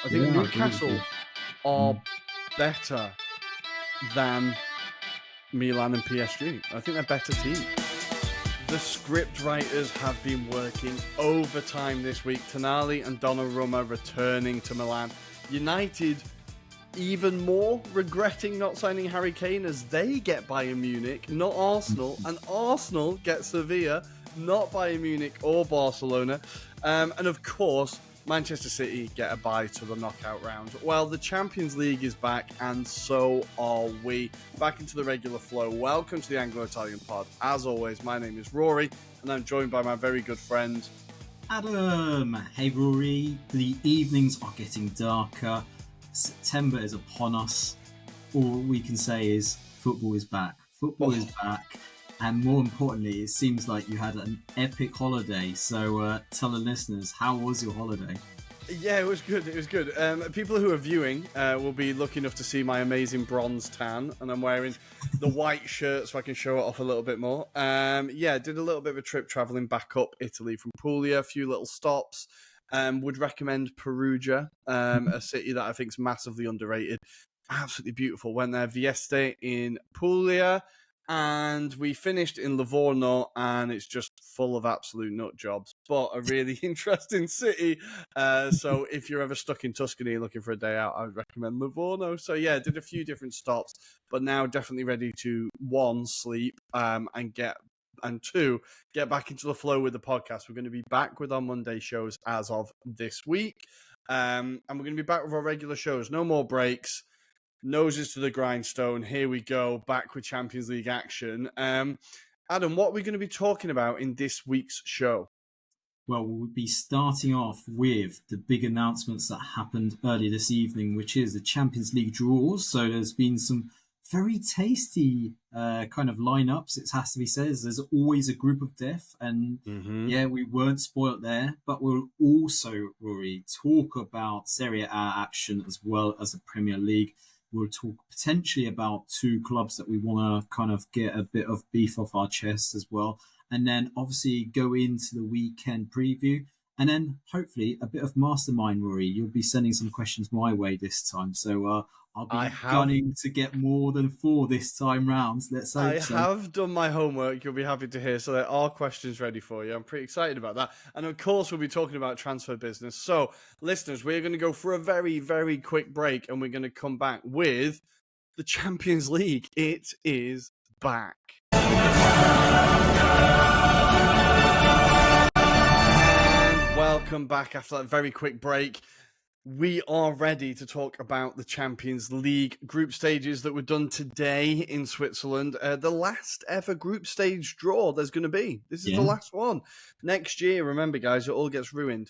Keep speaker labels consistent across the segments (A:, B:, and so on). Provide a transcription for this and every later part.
A: I think
B: Yeah, I agree with
A: Newcastle
B: you.
A: are better than Milan and PSG. I think they're better teams. The script writers have been working overtime this week. Tonali and Donnarumma returning to Milan. United even more regretting not signing Harry Kane as they get Bayern Munich, not Arsenal. And Arsenal get Sevilla, not Bayern Munich or Barcelona. And of course, Manchester City get a bye to the knockout round. Well, the Champions League is back, and so are we. Back into the regular flow. Welcome to the Anglo-Italian pod. As always, my name is Rory, and I'm joined by my very good friend,
B: Adam. Hey, Rory. The evenings are getting darker. September is upon us. All we can say is football is back. Football is back. And more importantly, it seems like you had an epic holiday. So tell the listeners, how was your holiday?
A: Yeah, it was good. It was good. People who are viewing will be lucky enough to see my amazing bronze tan, and I'm wearing the white shirt so I can show it off a little bit more. Yeah, did a little bit of a trip traveling back up Italy from Puglia, a few little stops. Would recommend Perugia, a city that I think is massively underrated. Absolutely beautiful. Went there, Vieste in Puglia. And we finished in Livorno, and it's just full of absolute nut jobs, but a really interesting city. So if you're ever stuck in Tuscany looking for a day out, I would recommend Livorno. So yeah, did a few different stops, but now definitely ready to, one, sleep, and two, get back into the flow with the podcast. We're going to be back with our Monday shows as of this week. And we're going to be back with our regular shows. No more breaks. Noses to the grindstone. Here we go, back with Champions League action. Adam, what are we going to be talking about in this week's show?
B: Well, we'll be starting off with the big announcements that happened earlier this evening, which is the Champions League draws. So there's been some very tasty kind of lineups, it has to be said. There's always a group of death, and yeah, we weren't spoiled there. But we'll also, Rory, talk about Serie A action as well as the Premier League. We'll talk potentially about two clubs that we want to kind of get a bit of beef off our chest as well. And then obviously go into the weekend preview. And then hopefully a bit of Mastermind, Rory. You'll be sending some questions my way this time. So I'll be gunning to get more than 4 this time round. Let's hope
A: I
B: so.
A: have done my homework. You'll be happy to hear. So there are questions ready for you. I'm pretty excited about that. And of course, we'll be talking about transfer business. So listeners, we're going to go for a very, very quick break, and we're going to come back with the Champions League. It is back. And welcome back after that very quick break. We are ready to talk about the Champions League group stages that were done today in Switzerland. The last ever group stage draw there's going to be. This is the last one. Next year, remember, guys, it all gets ruined.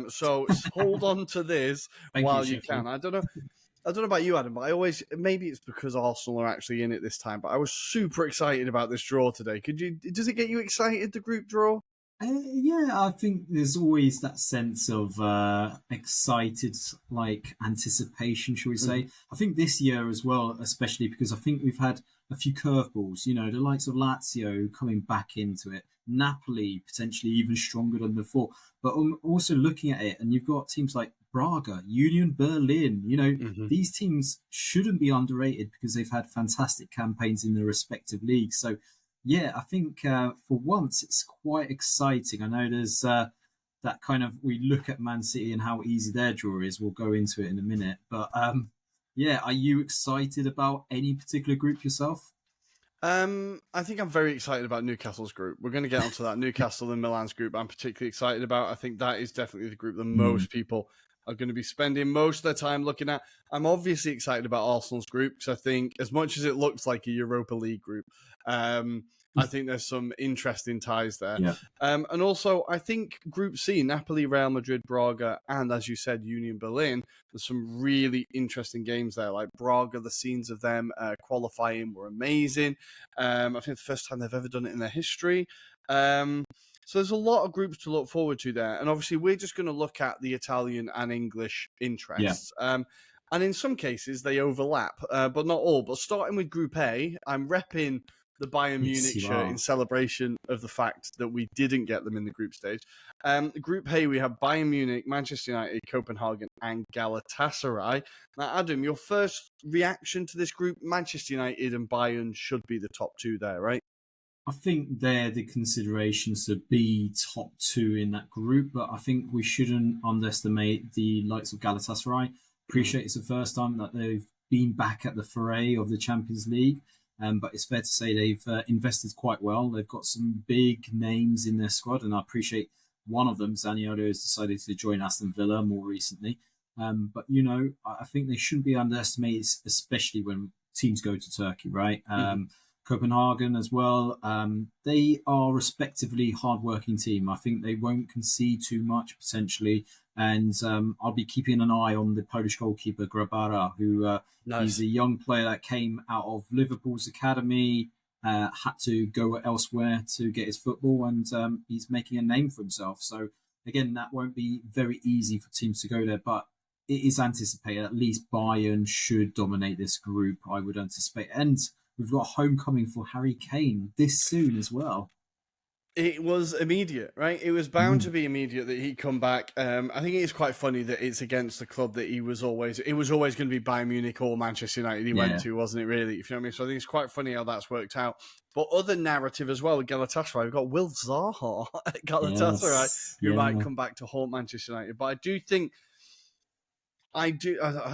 A: So hold on to this while you can. I don't know about you, Adam, but maybe it's because Arsenal are actually in it this time, but I was super excited about this draw today. Does it get you excited, the group draw?
B: Yeah, I think there's always that sense of excited, like anticipation, shall we say. I think this year as well, especially because I think we've had a few curveballs, the likes of Lazio coming back into it, Napoli potentially even stronger than before. But I'm also looking at it, and you've got teams like Braga, Union Berlin, these teams shouldn't be underrated because they've had fantastic campaigns in their respective leagues. So yeah, I think for once it's quite exciting. I know there's that kind of, we look at Man City and how easy their draw is. We'll go into it in a minute. But yeah, are you excited about any particular group yourself?
A: I think I'm very excited about Newcastle's group. We're going to get onto that. Newcastle and Milan's group I'm particularly excited about. I think that is definitely the group that most people are going to be spending most of their time looking at. I'm obviously excited about Arsenal's group because I think as much as it looks like a Europa League group, I think there's some interesting ties there.
B: Yeah.
A: And also, I think Group C, Napoli, Real Madrid, Braga, and as you said, Union Berlin, there's some really interesting games there. Like Braga, the scenes of them qualifying were amazing. I think the first time they've ever done it in their history. So there's a lot of groups to look forward to there. And obviously, we're just going to look at the Italian and English interests. Yeah. And in some cases, they overlap, but not all. But starting with Group A, I'm repping the Bayern
B: Yes,
A: Munich
B: you
A: shirt
B: are.
A: in celebration of the fact that we didn't get them in the group stage. Group A, we have Bayern Munich, Manchester United, Copenhagen, and Galatasaray. Now, Adam, your first reaction to this group, Manchester United and Bayern should be the top two there, right?
B: I think they're the considerations to be top two in that group, but I think we shouldn't underestimate the likes of Galatasaray. Appreciate it's the first time that they've been back at the foray of the Champions League, but it's fair to say they've invested quite well. They've got some big names in their squad, and I appreciate one of them, Zaniolo, has decided to join Aston Villa more recently. But, I think they shouldn't be underestimated, especially when teams go to Turkey, right? Copenhagen as well. They are respectively hard-working team. I think they won't concede too much potentially, and I'll be keeping an eye on the Polish goalkeeper Grabara, who he's a young player that came out of Liverpool's academy, had to go elsewhere to get his football, and he's making a name for himself. So again, that won't be very easy for teams to go there, but it is anticipated at least Bayern should dominate this group, I would anticipate. And we've got homecoming for Harry Kane this soon as well.
A: It was immediate, right? It was bound to be immediate that he'd come back. I think it's quite funny that it's against the club that it was always going to be Bayern Munich or Manchester United he went to, wasn't it, really? If you know what I mean? So I think it's quite funny how that's worked out. But other narrative as well with Galatasaray, we've got Will Zaha at Galatasaray, who might come back to haunt Manchester United. But I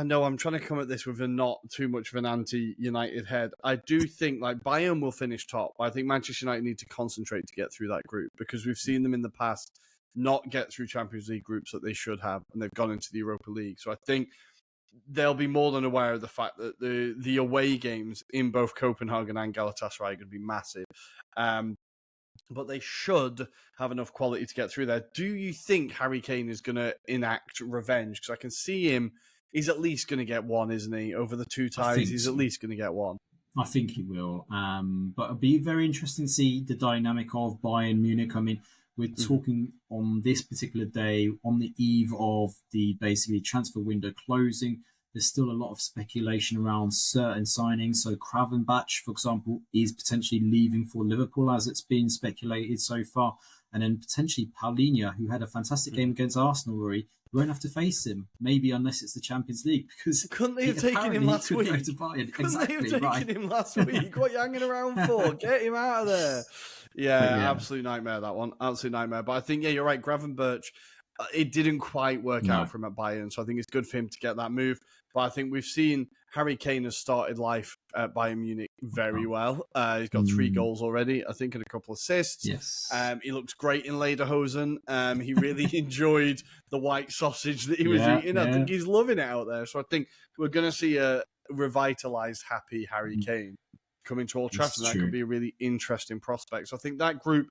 A: know I'm trying to come at this with a not too much of an anti-United head. I do think like Bayern will finish top. I think Manchester United need to concentrate to get through that group because we've seen them in the past not get through Champions League groups that they should have, and they've gone into the Europa League. So I think they'll be more than aware of the fact that the away games in both Copenhagen and Galatasaray are going to be massive. But they should have enough quality to get through there. Do you think Harry Kane is going to enact revenge? Because I can see him, he's at least going to get one, isn't he? Over the two ties, he's at least going to get one.
B: I think he will. But it'll be very interesting to see the dynamic of Bayern Munich. I mean, we're talking on this particular day, on the eve of the basically transfer window closing. There's still a lot of speculation around certain signings. So Gravenberch, for example, is potentially leaving for Liverpool as it's been speculated so far. And then potentially Paulinho, who had a fantastic game against Arsenal, Rory, won't have to face him, maybe unless it's the Champions League. Because
A: couldn't they have taken him last week?
B: Couldn't they
A: have taken him last week? What are you hanging around for? Get him out of there. Yeah, absolute nightmare, that one. Absolute nightmare. But I think, you're right. Gravenberch, it didn't quite work out for him at Bayern. So I think it's good for him to get that move. But I think we've seen Harry Kane has started life at Bayern Munich very well. He's got 3 goals already, I think, and a couple of assists.
B: Yes.
A: He looks great in Lederhosen. He really enjoyed the white sausage that he was eating. I think he's loving it out there. So I think we're going to see a revitalised, happy Harry Kane coming to Old Trafford. That could be a really interesting prospect. So I think that group,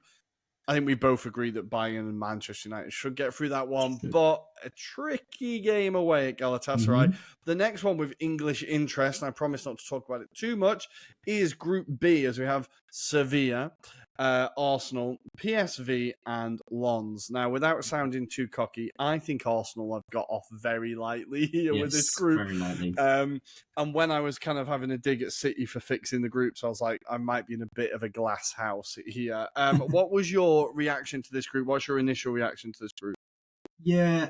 A: I think we both agree that Bayern and Manchester United should get through that one, but a tricky game away at Galatasaray. The next one with English interest, and I promise not to talk about it too much, is Group B, as we have Sevilla, Arsenal, PSV, and Lens. Now, without sounding too cocky, I think Arsenal have got off very lightly here with this group.
B: Very lightly.
A: And when I was kind of having a dig at City for fixing the groups, I was like, I might be in a bit of a glass house here. What was your reaction to this group? What's your initial reaction to this group?
B: Yeah,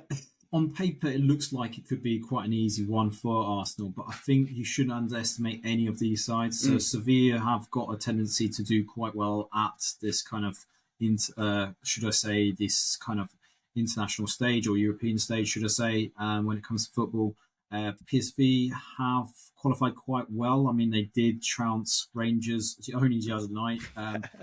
B: on paper, it looks like it could be quite an easy one for Arsenal, but I think you shouldn't underestimate any of these sides. So Sevilla have got a tendency to do quite well at this kind of, should I say, this kind of international stage or European stage, should I say, when it comes to football. PSV have qualified quite well. I mean, they did trounce Rangers only the other night.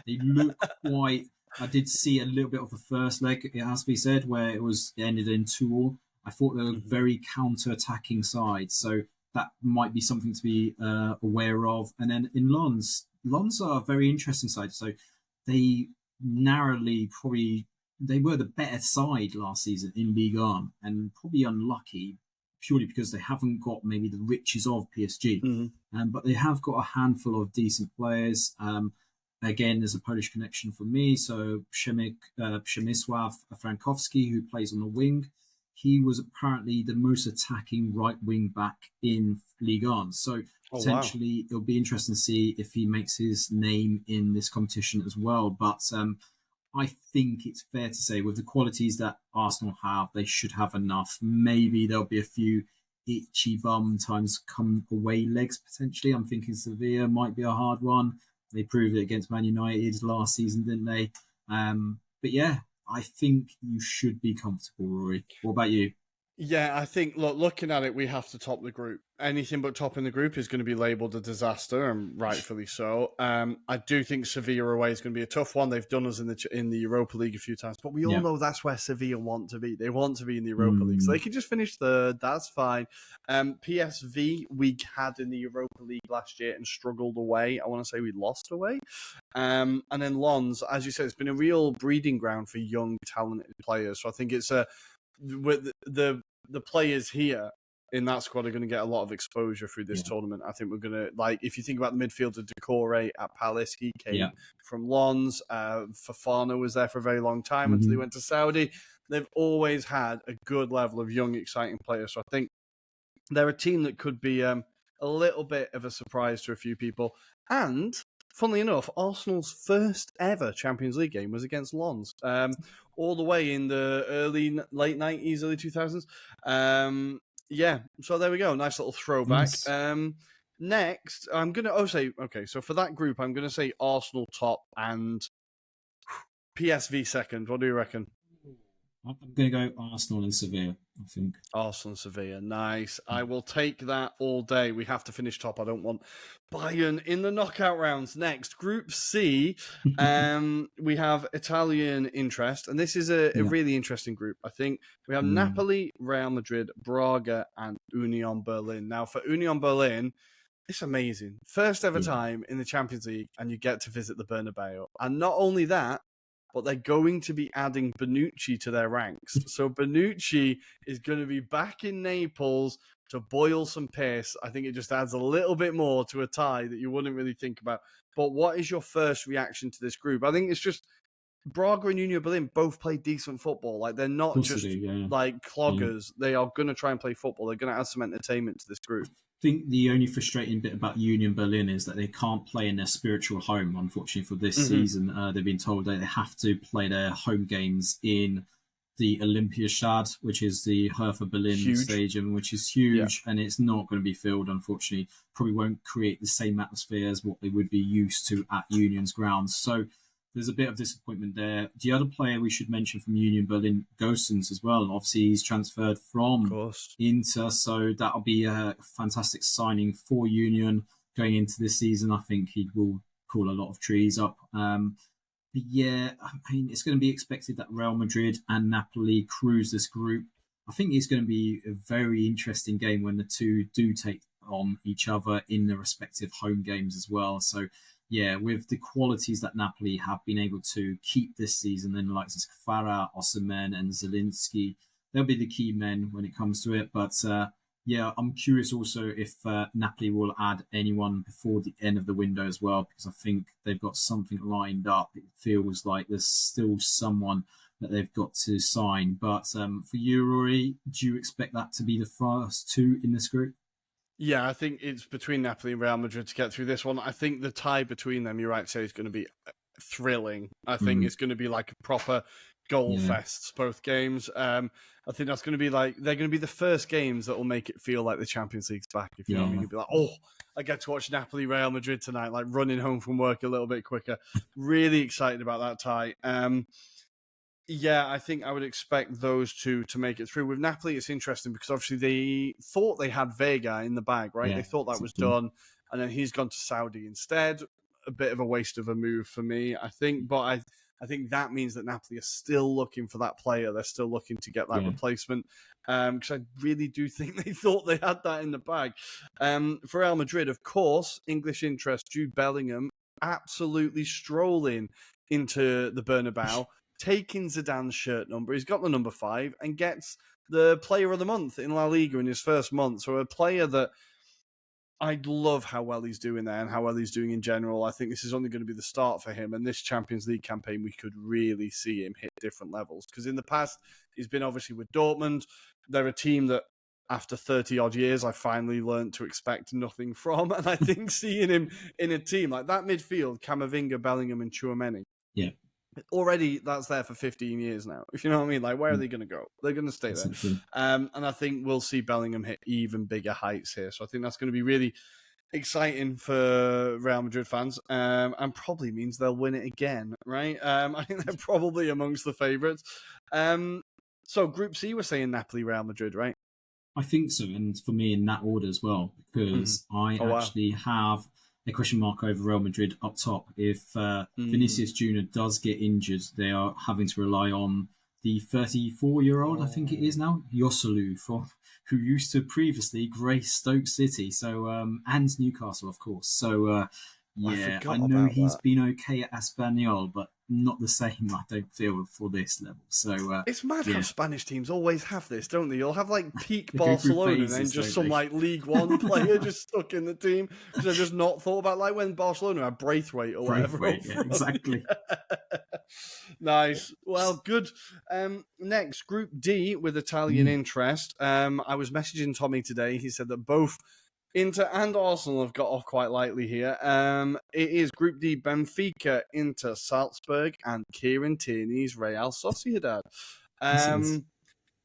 B: They look quite... I did see a little bit of the first leg, it has to be said, where it ended in 2-2. I thought they were very counter-attacking sides, so that might be something to be aware of. And then in Lens are a very interesting side. So they narrowly they were the better side last season in Ligue 1 and probably unlucky purely because they haven't got maybe the riches of PSG. But they have got a handful of decent players. Again, there's a Polish connection for me. So Przemysław Frankowski, who plays on the wing, he was apparently the most attacking right wing back in Ligue 1. So
A: Oh wow.
B: potentially it'll be interesting to see if he makes his name in this competition as well. But I think it's fair to say with the qualities that Arsenal have, they should have enough. Maybe there'll be a few itchy bum times come away legs potentially. I'm thinking Sevilla might be a hard one. They proved it against Man United last season, didn't they? But yeah, I think you should be comfortable, Rory. What about you?
A: Yeah, I think looking at it, we have to top the group. Anything but topping the group is going to be labelled a disaster, and rightfully so. I do think Sevilla away is going to be a tough one. They've done us in the Europa League a few times, but we all
B: Yeah.
A: know that's where Sevilla want to be. They want to be in the Europa League, so
B: Mm,
A: they can just finish third. That's fine. PSV we had in the Europa League last year and struggled away. I want to say we lost away. And then Lons, as you said, it's been a real breeding ground for young, talented players. So I think it's with the players here in that squad are going to get a lot of exposure through this
B: yeah.
A: tournament. I think we're going to, like, if you think about the midfielder Decore at Palace, he came
B: Yeah.
A: from Lons. Fafana was there for a very long time until he went to Saudi. They've always had a good level of young, exciting players. So I think they're a team that could be a little bit of a surprise to a few people. And funnily enough, Arsenal's first ever Champions League game was against Lens, all the way in the late 90s, early 2000s. Yeah, so there we go. Nice little throwback.
B: Nice.
A: Next, I'm going to say, okay, so for that group, I'm going to say Arsenal top and PSV second. What do you reckon?
B: I'm going to go Arsenal and Sevilla, I think.
A: Arsenal, Sevilla, nice. I will take that all day. We have to finish top. I don't want Bayern in the knockout rounds. Next, Group C, we have Italian interest, and this is a really interesting group. I think we have Napoli, Real Madrid, Braga, and Union Berlin. Now, for Union Berlin, it's amazing. First ever time in the Champions League, and you get to visit the Bernabeu. And not only that, but they're going to be adding Bonucci to their ranks. So Bonucci is going to be back in Naples to boil some piss. I think it just adds a little bit more to a tie that you wouldn't really think about. But what is your first reaction to this group? I think it's just Braga and Union Berlin both play decent football. Like, they're not just like cloggers. They are going to try and play football. They're going to add some entertainment to this group.
B: I think the only frustrating bit about Union Berlin is that they can't play in their spiritual home, unfortunately, for this season. They've been told that they have to play their home games in the Olympiastad, which is the Hertha Berlin stadium, which is huge, and it's not going to be filled, unfortunately. Probably won't create the same atmosphere as what they would be used to at Union's grounds. So there's a bit of disappointment there. The other player we should mention from Union Berlin, Gosens as well. Obviously, he's transferred from Inter, so that'll be a fantastic signing for Union going into this season. I think he will pull a lot of trees up. But yeah, I mean, it's going to be expected that Real Madrid and Napoli cruise this group. I think it's going to be a very interesting game when the two do take on each other in the respective home games as well. So yeah, with the qualities that Napoli have been able to keep this season, then like Farah, Osimhen, and Zielinski, they'll be the key men when it comes to it. But yeah, I'm curious also if Napoli will add anyone before the end of the window as well, because I think they've got something lined up. It feels like there's still someone that they've got to sign. But for you, Rory, do you expect that to be the first two in this group?
A: Yeah, I think it's between Napoli and Real Madrid to get through this one. I think the tie between them, you're right to say, is going to be thrilling. I think it's going to be like a proper goal fests, both games. I think that's going to be like, they're going to be the first games that will make it feel like the Champions League's back, if you know what I mean. You'll be like, oh, I get to watch Napoli, Real Madrid tonight, like running home from work a little bit quicker. Really excited about that tie. Yeah, I think I would expect those two to make it through. With Napoli, it's interesting because obviously they thought they had Vega in the bag, right? They thought that was done, and then he's gone to Saudi instead. A bit of a waste of a move for me, I think. But I think that means that Napoli are still looking for that player. They're still looking to get that replacement, because I really do think they thought they had that in the bag. For Real Madrid, of course, English interest, Jude Bellingham, absolutely strolling into the Bernabeu, taking Zidane's shirt number. He's got the number 5 and gets the player of the month in La Liga in his first month. So a player that I love how well he's doing there and how well he's doing in general. I think this is only going to be the start for him. And this Champions League campaign, we could really see him hit different levels. Because in the past, he's been obviously with Dortmund. They're a team that, after 30-odd years, I finally learned to expect nothing from. And I think seeing him in a team like that midfield, Camavinga, Bellingham, and Tchouaméni,
B: Yeah.
A: already that's there for 15 years now. If you know what I mean, like where are they going to go? They're going to stay there. And I think we'll see Bellingham hit even bigger heights here. So I think that's going to be really exciting for Real Madrid fans, and probably means they'll win it again, right? I think they're probably amongst the favourites. So Group C, we're saying Napoli, Real Madrid, right?
B: I think so, and for me in that order as well, because I actually have a question mark over Real Madrid up top. If Vinicius Junior does get injured, they are having to rely on the 34-year-old, I think it is now, Joselu, who used to previously grace Stoke City, so and Newcastle, of course. So yeah, I know he's been okay at Espanyol, but not the same, I don't feel, for this level. So
A: it's mad how Spanish teams always have this, don't they? You'll have like peak Barcelona phases, and then just some like League One player just stuck in the team because they've just not thought about, like when Barcelona had Braithwaite or whatever.
B: Yeah, exactly.
A: Nice. Well, good. Next, Group D with Italian interest. I was messaging Tommy today. He said that both Inter and Arsenal have got off quite lightly here. It is Group D: Benfica, Inter, Salzburg, and Kieran Tierney's Real Sociedad.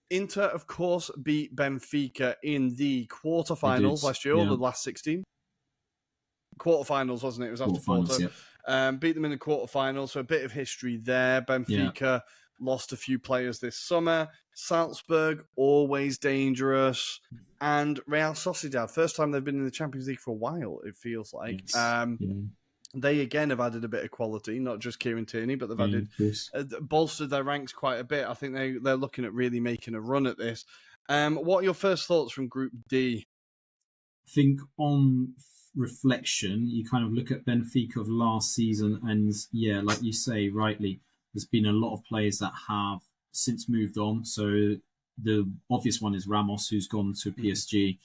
A: Inter, of course, beat Benfica in the quarterfinals last year, or the last 16. Quarterfinals, wasn't it? It was after Porto. Beat them in the quarterfinals, so a bit of history there. Benfica lost a few players this summer. Salzburg, always dangerous. And Real Sociedad, first time they've been in the Champions League for a while, it feels like. They, again, have added a bit of quality, not just Kieran Tierney, but they've added bolstered their ranks quite a bit. I think they're looking at really making a run at this. What are your first thoughts from Group D?
B: I think on reflection, you kind of look at Benfica of last season, and yeah, like you say rightly, there's been a lot of players that have since moved on. So the obvious one is Ramos, who's gone to PSG.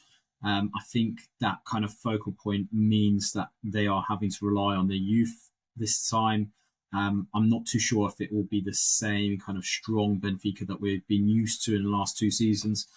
B: I think that kind of focal point means that they are having to rely on their youth this time. I'm not too sure if it will be the same kind of strong Benfica that we've been used to in the last 2 seasons.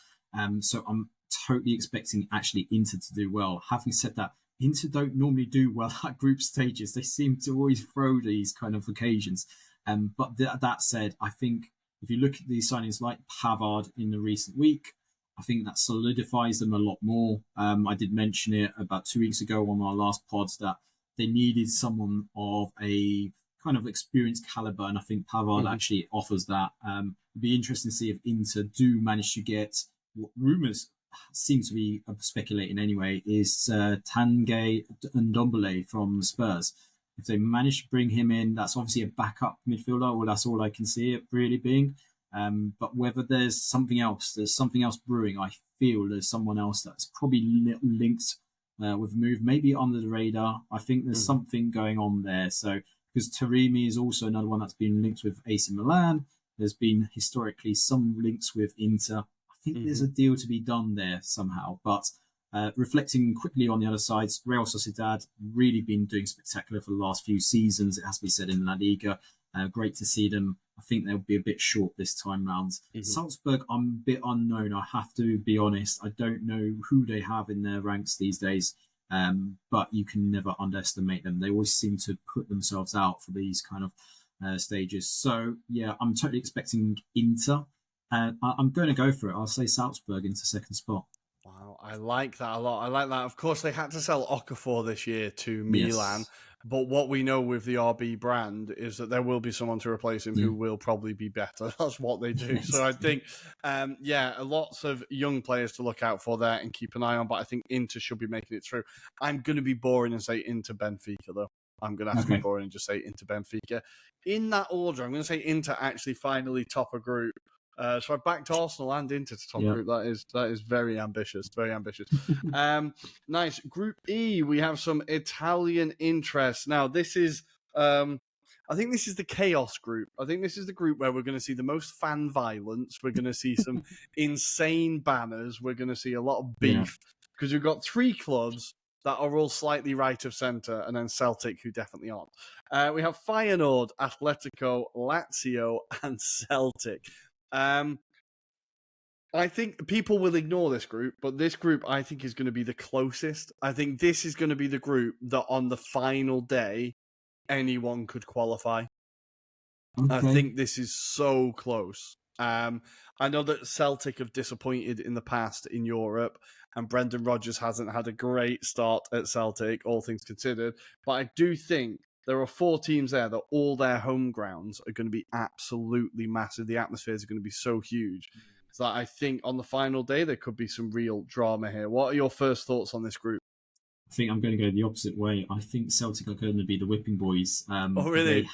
B: So I'm totally expecting actually Inter to do well. Having said that, Inter don't normally do well at group stages. They seem to always throw these kind of occasions. But that said, I think if you look at these signings like Pavard in the recent week, I think that solidifies them a lot more. I did mention it about 2 weeks ago on our last pods that they needed someone of a kind of experienced caliber, and I think Pavard actually offers that. It'd be interesting to see if Inter do manage to get what rumours seem to be speculating anyway, is Tanguy Ndombele from Spurs. If they manage to bring him in, that's obviously a backup midfielder. Well, that's all I can see it really being. But whether there's something else brewing, I feel there's someone else that's probably linked with the move, maybe under the radar. I think there's something going on there. So, because Taremi is also another one that's been linked with AC Milan. There's been historically some links with Inter. I think there's a deal to be done there somehow. But reflecting quickly on the other side, Real Sociedad really been doing spectacular for the last few seasons. It has to be said in La Liga. Great to see them. I think they'll be a bit short this time round. Salzburg, I'm a bit unknown. I have to be honest. I don't know who they have in their ranks these days. But you can never underestimate them. They always seem to put themselves out for these kind of stages. So, yeah, I'm totally expecting Inter. I'm going to go for it. I'll say Salzburg into second spot.
A: Wow, I like that a lot. I like that. Of course, they had to sell Okafor this year to Milan. But what we know with the RB brand is that there will be someone to replace him who will probably be better. That's what they do. So I think, lots of young players to look out for there and keep an eye on. But I think Inter should be making it through. I'm going to be boring and say Inter Benfica, though. I'm going to have to be boring and just say Inter Benfica. In that order, I'm going to say Inter actually finally top a group. So I backed Arsenal and Inter to top group. That is very ambitious. Very ambitious. Nice. Group E, we have some Italian interest. Now, this is, I think this is the chaos group. I think this is the group where we're going to see the most fan violence. We're going to see some insane banners. We're going to see a lot of beef because we've got 3 clubs that are all slightly right of centre, and then Celtic, who definitely aren't. We have Feyenoord, Atletico, Lazio, and Celtic. I think people will ignore this group, but this group I think is going to be the closest. I think this is going to be the group that on the final day, anyone could qualify.
B: Okay.
A: I think this is so close. I know that Celtic have disappointed in the past in Europe, and Brendan Rodgers hasn't had a great start at Celtic, all things considered. But I do think there are 4 teams there that all their home grounds are going to be absolutely massive. The atmospheres are going to be so huge. So I think on the final day, there could be some real drama here. What are your first thoughts on this group?
B: I think I'm going to go the opposite way. I think Celtic are going to be the whipping boys.
A: Oh, really?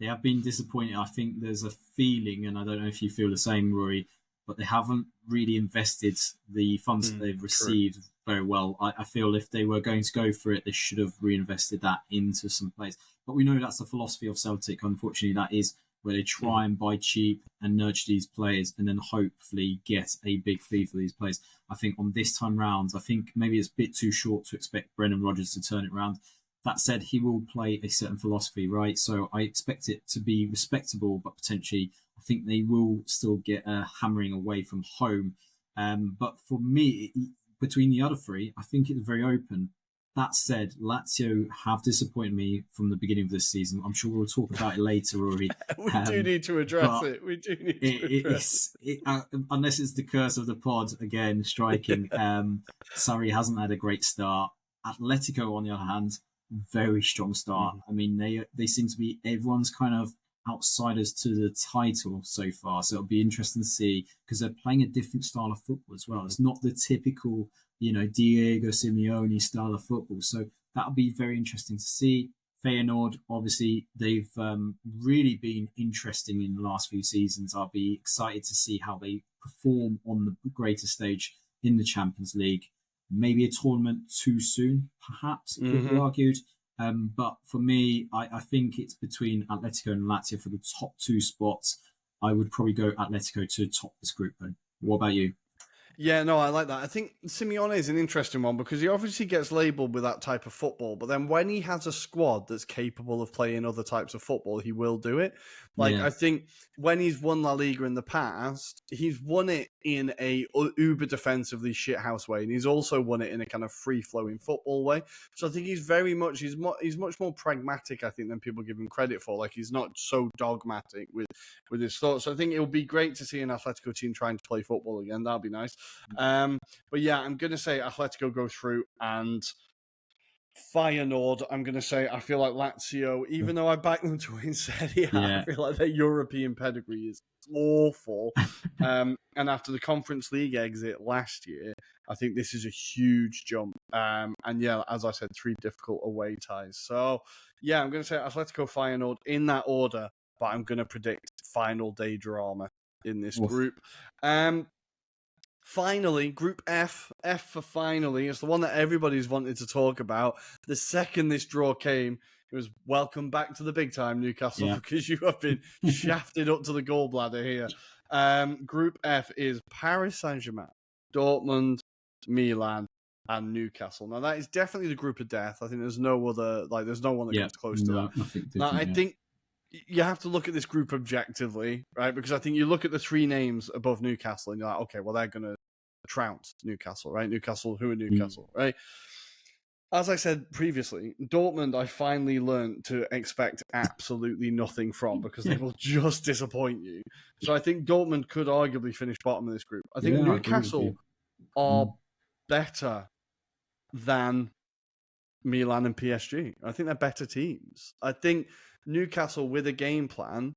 B: They have been disappointed. I think there's a feeling, and I don't know if you feel the same, Rory, but they haven't really invested the funds that they've received very well. I feel if they were going to go for it, they should have reinvested that into some players. But we know that's the philosophy of Celtic. Unfortunately, that is where they try and buy cheap and nurture these players and then hopefully get a big fee for these players. I think on this time round, I think maybe it's a bit too short to expect Brendan Rodgers to turn it around. That said, he will play a certain philosophy, right? So I expect it to be respectable, but potentially I think they will still get a hammering away from home. But for me, between the other 3, I think it's very open. That said, Lazio have disappointed me from the beginning of this season. I'm sure we'll talk about it later, Rory.
A: We do need to address it. We do need to address it.
B: Unless it's the curse of the pod, again, striking. Sarri hasn't had a great start. Atletico, on the other hand, very strong start. I mean, they seem to be everyone's kind of outsiders to the title so far. So it'll be interesting to see because they're playing a different style of football as well. It's not the typical, Diego Simeone style of football. So that'll be very interesting to see. Feyenoord, obviously, they've really been interesting in the last few seasons. I'll be excited to see how they perform on the greater stage in the Champions League. Maybe a tournament too soon, perhaps, it could be argued. But for me, I think it's between Atletico and Lazio for the top 2 spots. I would probably go Atletico to top this group, though. What about you?
A: Yeah, no, I like that. I think Simeone is an interesting one because he obviously gets labelled with that type of football, but then when he has a squad that's capable of playing other types of football, he will do it. I think when he's won La Liga in the past, he's won it in a uber defensively shithouse way, and he's also won it in a kind of free-flowing football way. So I think he's much more pragmatic, I think, than people give him credit for. Like, he's not so dogmatic with his thoughts. So I think it will be great to see an Atletico team trying to play football again. That'll be nice. But yeah, I'm going to say Atletico go through, and Feyenoord, I'm going to say I feel like Lazio, even though I back them to win Serie A, I feel like their European pedigree is awful. And after the Conference League exit last year, I think this is a huge jump. And yeah, as I said, 3 difficult away ties. So yeah, I'm going to say Atletico, Feyenoord in that order, but I'm going to predict final day drama in this group. Finally, Group F for finally, is the one that everybody's wanted to talk about. The second this draw came, it was welcome back to the big time, Newcastle, because you have been shafted up to the gallbladder here. Group F is Paris Saint-Germain, Dortmund, Milan, and Newcastle. Now, that is definitely the group of death. I think there's no other, there's no one that comes close to that. Now, I think you have to look at this group objectively, right? Because I think you look at the 3 names above Newcastle and you're like, okay, well, they're going to trounce Newcastle, right? Newcastle, who are Newcastle, right? As I said previously, Dortmund, I finally learned to expect absolutely nothing from because they will just disappoint you. So I think Dortmund could arguably finish bottom of this group. I think Newcastle are better than Milan and PSG. I think they're better teams. I think Newcastle with a game plan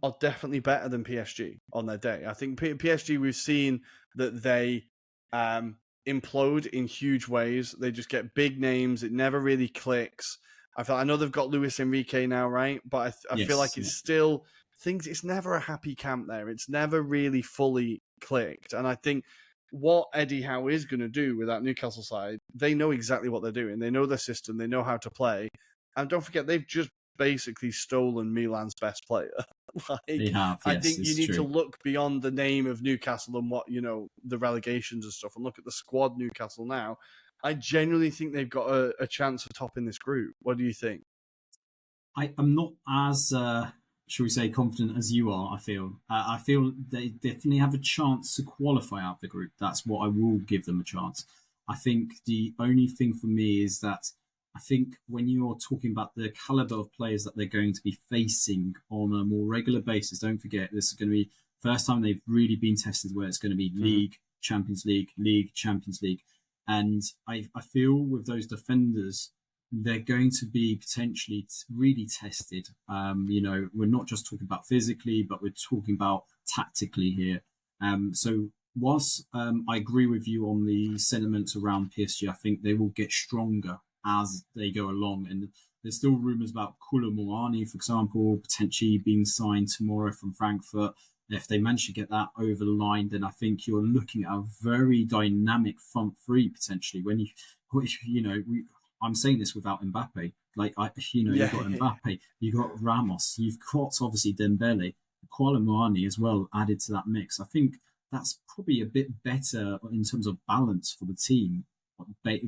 A: are definitely better than PSG on their day. I think PSG, we've seen that they implode in huge ways. They just get big names. It never really clicks. I know they've got Luis Enrique now, right? But I feel like it's still things. It's never a happy camp there. It's never really fully clicked. And I think what Eddie Howe is going to do with that Newcastle side, they know exactly what they're doing. They know their system. They know how to play. And don't forget, they've just basically stolen Milan's best player.
B: They have,
A: I
B: yes,
A: think you
B: it's
A: need
B: true.
A: to look beyond the name of Newcastle and what, the relegations and stuff, and look at the squad Newcastle now. I genuinely think they've got a chance of topping this group. What do you think?
B: I'm not as, shall we say, confident as you are, I feel they definitely have a chance to qualify out the group. That's what I will give them a chance. I think the only thing for me is that I think when you're talking about the caliber of players that they're going to be facing on a more regular basis, don't forget this is going to be first time they've really been tested where it's going to be League, Champions League, Champions League. And I feel with those defenders, they're going to be potentially really tested. We're not just talking about physically, but we're talking about tactically here. So whilst I agree with you on the sentiments around PSG, I think they will get stronger as they go along. And there's still rumours about Koulibaly, for example, potentially being signed tomorrow from Frankfurt. If they manage to get that over the line, then I think you're looking at a very dynamic front three potentially. I'm saying this without Mbappe. You've got Mbappe, you've got Ramos, you've got obviously Dembele, Koulibaly as well added to that mix. I think that's probably a bit better in terms of balance for the team,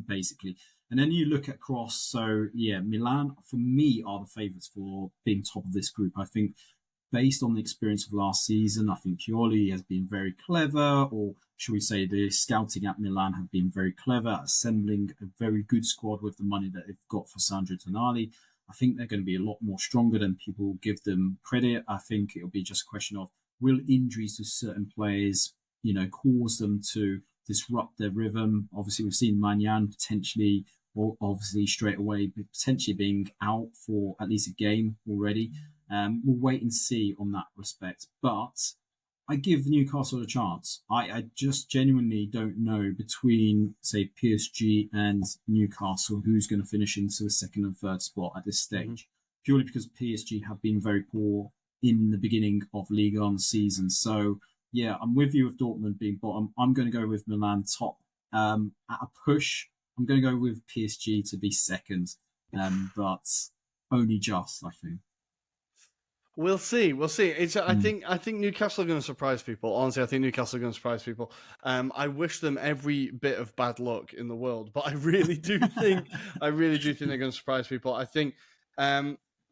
B: basically. And then you look at Cross. So yeah, Milan for me are the favourites for being top of this group. I think based on the experience of last season, I think Pioli has been very clever, or should we say the scouting at Milan have been very clever at assembling a very good squad with the money that they've got for Sandro Tonali. I think they're going to be a lot more stronger than people give them credit. I think it'll be just a question of will injuries to certain players, cause them to disrupt their rhythm. Obviously, we've seen Manyan potentially, or obviously straight away, potentially being out for at least a game already. We'll wait and see on that respect. But I give Newcastle a chance. I just genuinely don't know between, say, PSG and Newcastle who's going to finish into the second and third spot at this stage. Purely because PSG have been very poor in the beginning of Ligue 1 season. So, yeah, I'm with you with Dortmund being bottom. I'm going to go with Milan top. At a push, I'm going to go with PSG to be second. But only just, I think.
A: We'll see. I think Newcastle are going to surprise people. Honestly, I think Newcastle are going to surprise people. I wish them every bit of bad luck in the world, but I really do think they're going to surprise people. I think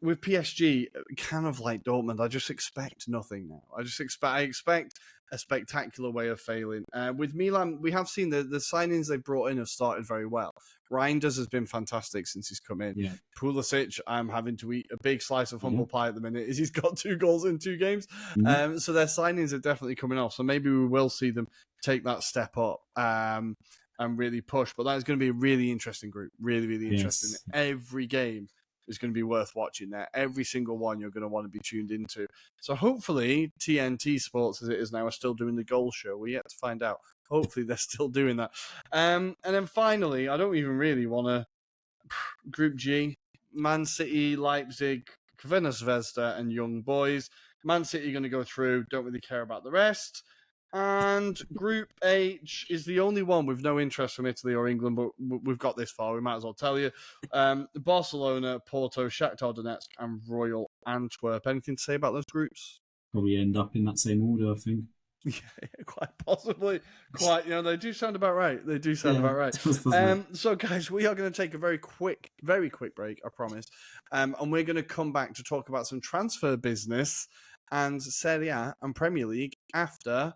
A: with PSG, kind of like Dortmund, I just expect nothing now. I expect a spectacular way of failing. With Milan, we have seen the signings they've brought in have started very well. Reinders has been fantastic since he's come in.
B: Yeah.
A: Pulisic, I'm having to eat a big slice of humble pie at the minute, as he's got 2 goals in 2 games. So their signings are definitely coming off. So maybe we will see them take that step up and really push. But that is going to be a really interesting group. Really, really interesting.
B: Yes.
A: Every game is going to be worth watching there. Every single one you're going to want to be tuned into. So hopefully TNT Sports, as it is now, are still doing the goal show. We're yet to find out. Hopefully they're still doing that. And then finally, I don't even really want to... Group G, Man City, Leipzig, Crvena Zvezda, and Young Boys. Man City are going to go through. Don't really care about the rest. And Group H is the only one with no interest from Italy or England, but we've got this far. We might as well tell you. Barcelona, Porto, Shakhtar Donetsk, and Royal Antwerp. Anything to say about those groups?
B: Probably end up in that same order, I think.
A: Yeah, quite possibly. They do sound about right. About right. So, guys, we are going to take a very quick break, I promise. And we're going to come back to talk about some transfer business and Serie A and Premier League after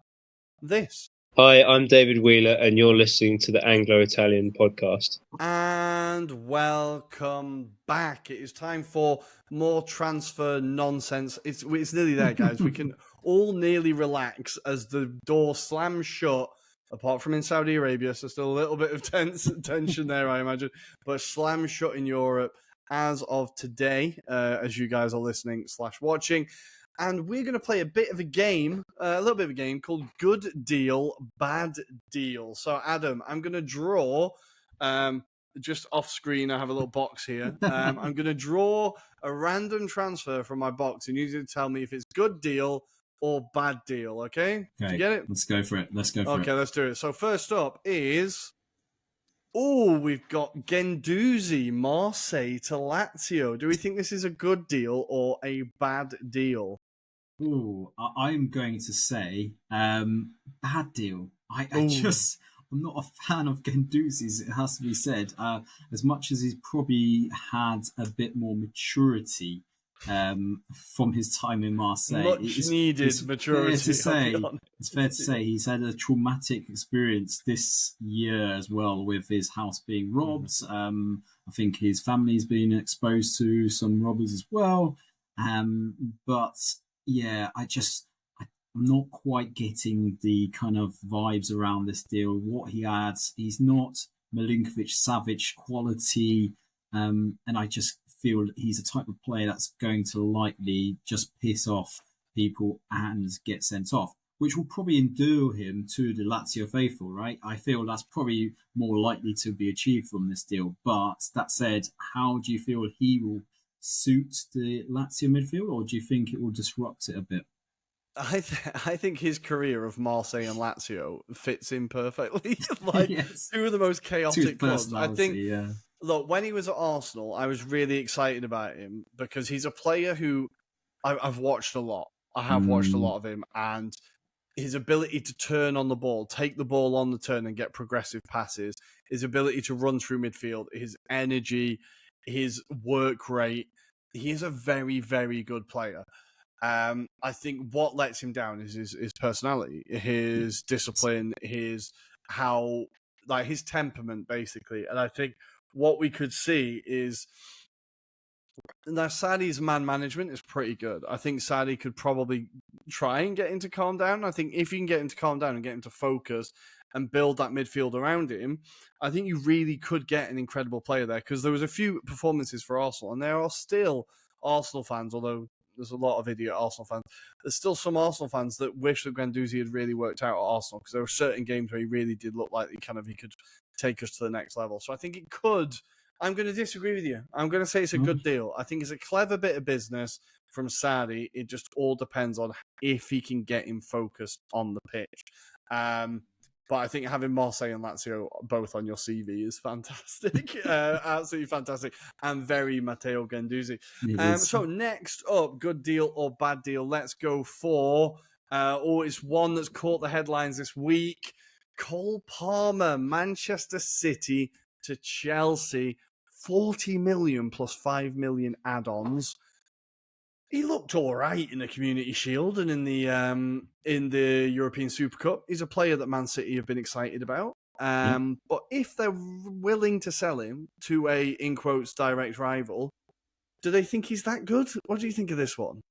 A: this.
C: Hi, I'm David Wheeler, and you're listening to the Anglo-Italian podcast.
A: And welcome back. It is time for more transfer nonsense. It's nearly there, guys. We can all nearly relax as the door slams shut, apart from in Saudi Arabia, so still a little bit of tension there, I imagine, but slams shut in Europe as of today, as you guys are listening / watching. And we're going to play a little bit of a game called Good Deal, Bad Deal. So, Adam, I'm going to draw, just off screen, I have a little box here. I'm going to draw a random transfer from my box, and you need to tell me if it's good deal or bad deal, okay? Do you get it?
B: Let's go for it.
A: Okay, let's do it. So, first up is Oh, we've got Guendouzi, Marseille to Lazio. Do we think this is a good deal or a bad deal?
B: Oh, I'm going to say bad deal.
A: Ooh.
B: I'm not a fan of Guendouzi's, it has to be said. As much as he's probably had a bit more maturity from his time in Marseille,
A: Much needed maturity, I'll be honest.
B: it's fair to say he's had a traumatic experience this year as well, with his house being robbed. I think his family's been exposed to some robbers as well. But yeah, I'm not quite getting the kind of vibes around this deal. What he adds, he's not Milinkovic Savic quality, and I just feel he's a type of player that's going to likely just piss off people and get sent off, which will probably endear him to the Lazio faithful, right? I feel that's probably more likely to be achieved from this deal. But that said, how do you feel he will suit the Lazio midfield, or do you think it will disrupt it a bit?
A: I think his career of Marseille and Lazio fits in perfectly. Like
B: Yes.
A: two of the most chaotic clubs. I think.
B: Yeah.
A: Look, when he was at Arsenal, I was really excited about him because he's a player who I've watched a lot. I have watched a lot of him, and his ability to turn on the ball, take the ball on the turn and get progressive passes, his ability to run through midfield, his energy, his work rate. He is a very, very good player. I think what lets him down is his personality, his discipline, his temperament, basically. And I think what we could see is now Sadi's man management is pretty good. I think Sadi could probably try and get him to calm down. I think if you can get him to calm down and get him to focus and build that midfield around him, I think you really could get an incredible player there, because there was a few performances for Arsenal, and there are still Arsenal fans, although there's a lot of idiot Arsenal fans. There's still some Arsenal fans that wish that Guendouzi had really worked out at Arsenal, because there were certain games where he really did look like he could take us to the next level. So I think it could. I'm going to disagree with you. I'm going to say it's a good deal. I think it's a clever bit of business from Sadi. It just all depends on if he can get him focused on the pitch. But I think having Marseille and Lazio both on your CV is fantastic. Absolutely fantastic. And very Matteo Guendouzi. So next up, good deal or bad deal? Let's go for, it's one that's caught the headlines this week. Cole Palmer, Manchester City to Chelsea, 40 million plus 5 million add-ons. He looked all right in the Community Shield and in the European Super Cup. He's a player that Man City have been excited about. But if they're willing to sell him to a, in quotes, direct rival, do they think he's that good? What do you think of this one?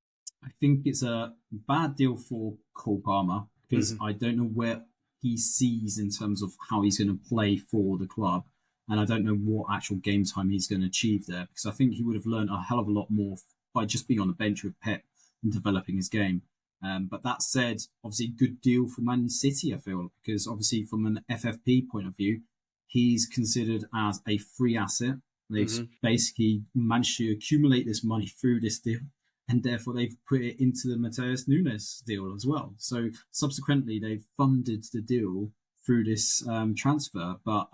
B: I think it's a bad deal for Cole Palmer, because I don't know where he sees in terms of how he's going to play for the club. And I don't know what actual game time he's going to achieve there, because I think he would have learned a hell of a lot more by just being on the bench with Pep and developing his game. But that said, obviously, good deal for Man City, I feel, because obviously from an FFP point of view, he's considered as a free asset. They've basically managed to accumulate this money through this deal, and therefore they've put it into the Mateus Nunes deal as well. So subsequently, they've funded the deal through this transfer. But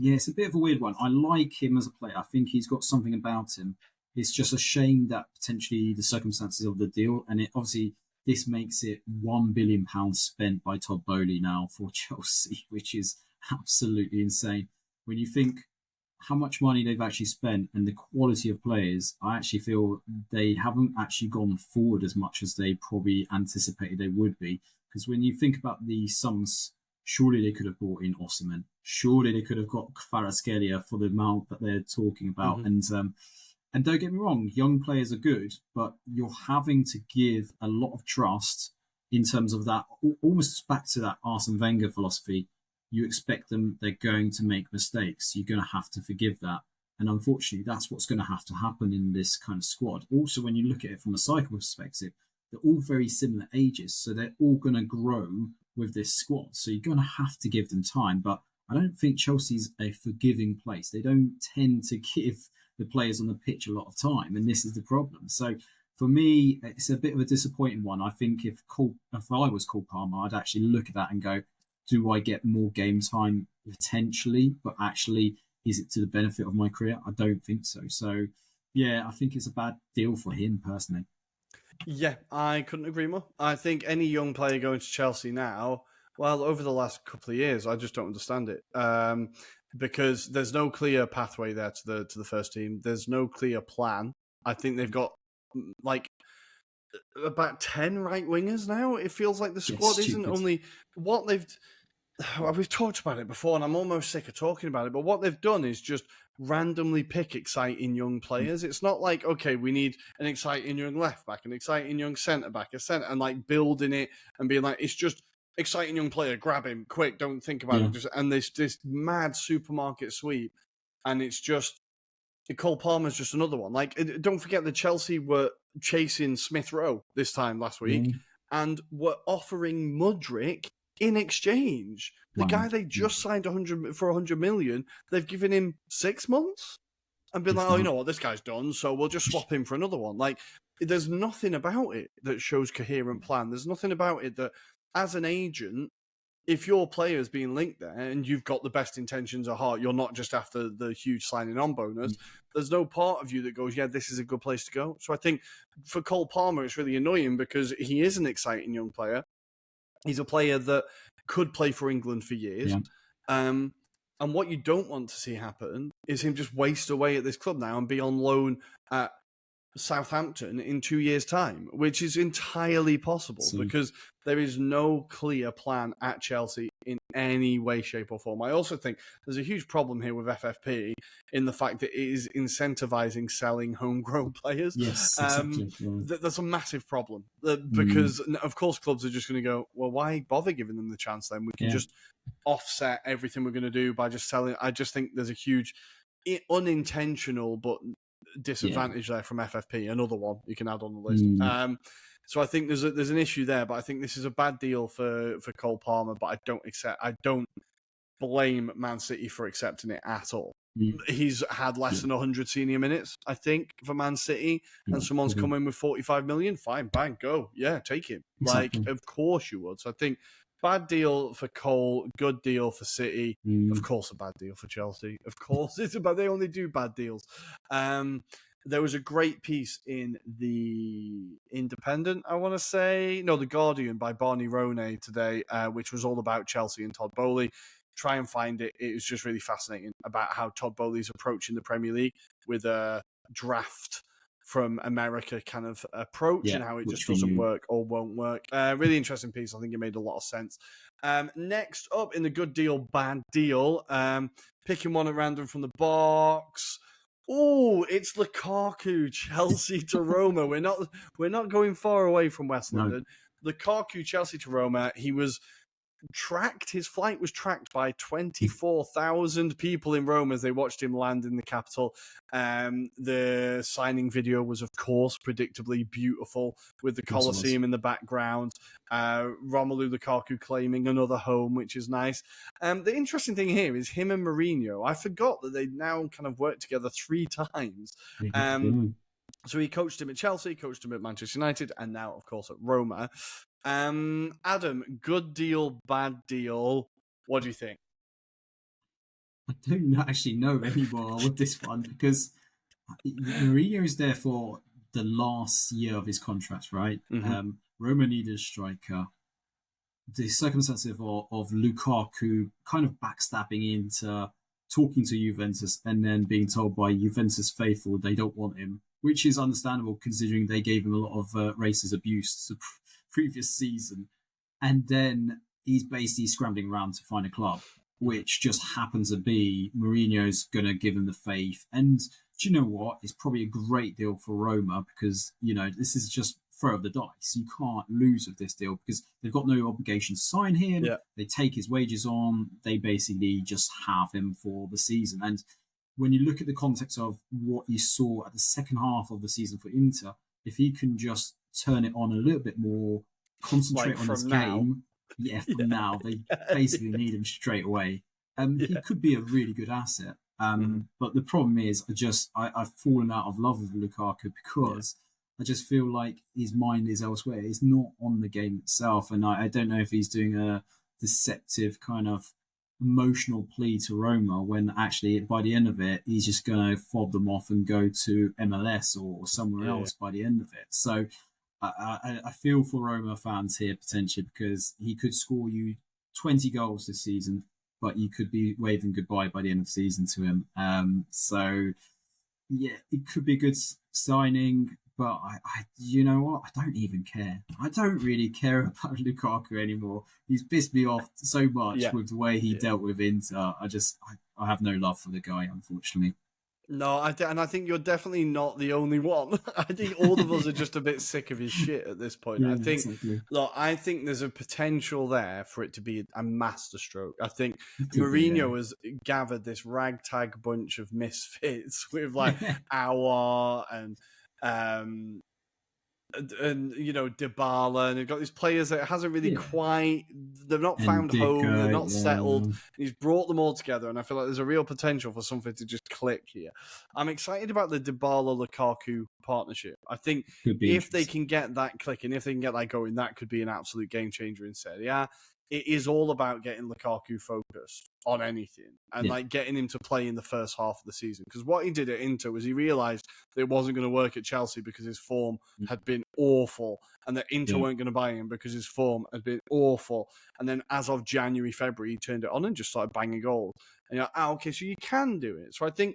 B: yeah, it's a bit of a weird one. I like him as a player. I think he's got something about him. It's just a shame that potentially the circumstances of the deal, and it obviously this makes it £1 billion spent by Todd Boehly now for Chelsea, which is absolutely insane. When you think how much money they've actually spent and the quality of players, I actually feel they haven't actually gone forward as much as they probably anticipated they would be. Because when you think about the sums, surely they could have brought in Osimhen. Surely they could have got Kvaratskhelia for the amount that they're talking about. And don't get me wrong, young players are good, but you're having to give a lot of trust in terms of that, almost back to that Arsene Wenger philosophy. You expect them, they're going to make mistakes. You're going to have to forgive that. And unfortunately, that's what's going to have to happen in this kind of squad. Also, when you look at it from a cycle perspective, they're all very similar ages. So they're all going to grow with this squad. So you're going to have to give them time. But I don't think Chelsea's a forgiving place. They don't tend to give the players on the pitch a lot of time. And this is the problem. So for me, it's a bit of a disappointing one. I think if I was Cole Palmer, I'd actually look at that and go, do I get more game time potentially? But actually, is it to the benefit of my career? I don't think so. So, yeah, I think it's a bad deal for him personally.
A: Yeah, I couldn't agree more. I think any young player going to Chelsea now, well, over the last couple of years, I just don't understand it. Because there's no clear pathway there to the first team. There's no clear plan. I think they've got like about 10 right wingers now. It feels like the squad isn't only what they've. We've talked about it before, and I'm almost sick of talking about it. But what they've done is just randomly pick exciting young players. It's not like, okay, we need an exciting young left back, an exciting young centre back, and like building it and being like, it's just exciting young player, grab him quick, don't think about it. And this mad supermarket sweep, and it's just Cole Palmer's just another one. Like, don't forget that Chelsea were chasing Smith Rowe this time last week and were offering Mudryk in exchange. The guy they just signed 100 million, they've given him 6 months and been like, oh, you know what, this guy's done, so we'll just swap him for another one. Like, there's nothing about it that shows coherent plan. There's nothing about it that, as an agent, if your player's being linked there and you've got the best intentions at heart, you're not just after the huge signing on bonus, there's no part of you that goes, yeah, this is a good place to go. So I think for Cole Palmer, it's really annoying because he is an exciting young player. He's a player that could play for England for years. And what you don't want to see happen is him just waste away at this club now and be on loan at Southampton in 2 years' time, which is entirely possible because there is no clear plan at Chelsea in any way, shape or form. I also think there's a huge problem here with FFP in the fact that it is incentivizing selling homegrown players.
B: Yes, exactly.
A: That's a massive problem because, of course, clubs are just going to go, well, why bother giving them the chance then? We can just offset everything we're going to do by just selling. I just think there's a huge unintentional but disadvantage there from FFP. Another one you can add on the list. So I think there's an issue there, but I think this is a bad deal for Cole Palmer. But I don't blame Man City for accepting it at all. He's had less than 100 senior minutes, I think, for Man City, and someone's come in with 45 million. Fine, bang, go, yeah, take him. Exactly. Like, of course you would. So I think bad deal for Cole, good deal for City. Of course, a bad deal for Chelsea. Of course, it's about they only do bad deals. There was a great piece in the Independent, I want to say. No, The Guardian by Barney Ronay today, which was all about Chelsea and Todd Boehly. Try and find it. It was just really fascinating about how Todd Boehly's approaching the Premier League with a draft from America kind of approach and how it just doesn't work or won't work. Really interesting piece. I think it made a lot of sense. Next up in the good deal, bad deal, picking one at random from the box. Oh, it's Lukaku, Chelsea to Roma. We're not going far away from West London. Lukaku, Chelsea to Roma. He was tracked. His flight was tracked by 24,000 people in Rome as they watched him land in the capital. The signing video was, of course, predictably beautiful with the Colosseum in the background. Romelu Lukaku claiming another home, which is nice. The interesting thing here is him and Mourinho. I forgot that they now kind of worked together 3 times. So he coached him at Chelsea, coached him at Manchester United, and now, of course, at Roma. Adam, good deal, bad deal. What do you think?
B: I don't actually know anymore with this one because Mourinho is there for the last year of his contract, right? Roma needed a striker. The circumstances of Lukaku kind of backstabbing into talking to Juventus and then being told by Juventus faithful they don't want him, which is understandable considering they gave him a lot of racist abuse the previous season. And then he's basically scrambling around to find a club, which just happens to be Mourinho's going to give him the faith. And do you know what? It's probably a great deal for Roma because, you know, this is just throw of the dice. You can't lose with this deal because they've got no obligation to sign him. Yeah. They take his wages on. They basically just have him for the season. And when you look at the context of what you saw at the second half of the season for Inter, if he can just turn it on a little bit more, concentrate on his game. Now. They basically need him straight away. He could be a really good asset. But the problem is I've fallen out of love with Lukaku because I just feel like his mind is elsewhere. He's not on the game itself. And I don't know if he's doing a deceptive kind of emotional plea to Roma, when actually by the end of it, he's just going to fob them off and go to MLS or somewhere else by the end of it. So I feel for Roma fans here potentially, because he could score you 20 goals this season, but you could be waving goodbye by the end of the season to him. So yeah, it could be a good signing, but you know what? I don't even care. I don't really care about Lukaku anymore. He's pissed me off so much with the way he dealt with Inter. I have no love for the guy, unfortunately.
A: No, and I think you're definitely not the only one. I think all of us are just a bit sick of his shit at this point.
B: Yeah,
A: I think,
B: exactly.
A: look, I think there's a potential there for it to be a masterstroke. I think
B: Could
A: Mourinho has gathered this ragtag bunch of misfits with like Aouar and you know, Dybala, and they've got these players that hasn't really quite, they've not found home, they're not settled, and he's brought them all together, and I feel like there's a real potential for something to just click here. I'm excited about the Dybala-Lukaku partnership. I think if they can get that clicking, if they can get that going, that could be an absolute game changer in Serie A. It is all about getting Lukaku focused on anything and like getting him to play in the first half of the season. Because what he did at Inter was he realised that it wasn't going to work at Chelsea because his form had been awful, and that Inter weren't going to buy him because his form had been awful. And then as of January, February, he turned it on and just started banging goals. And you're like, okay, so you can do it. So I think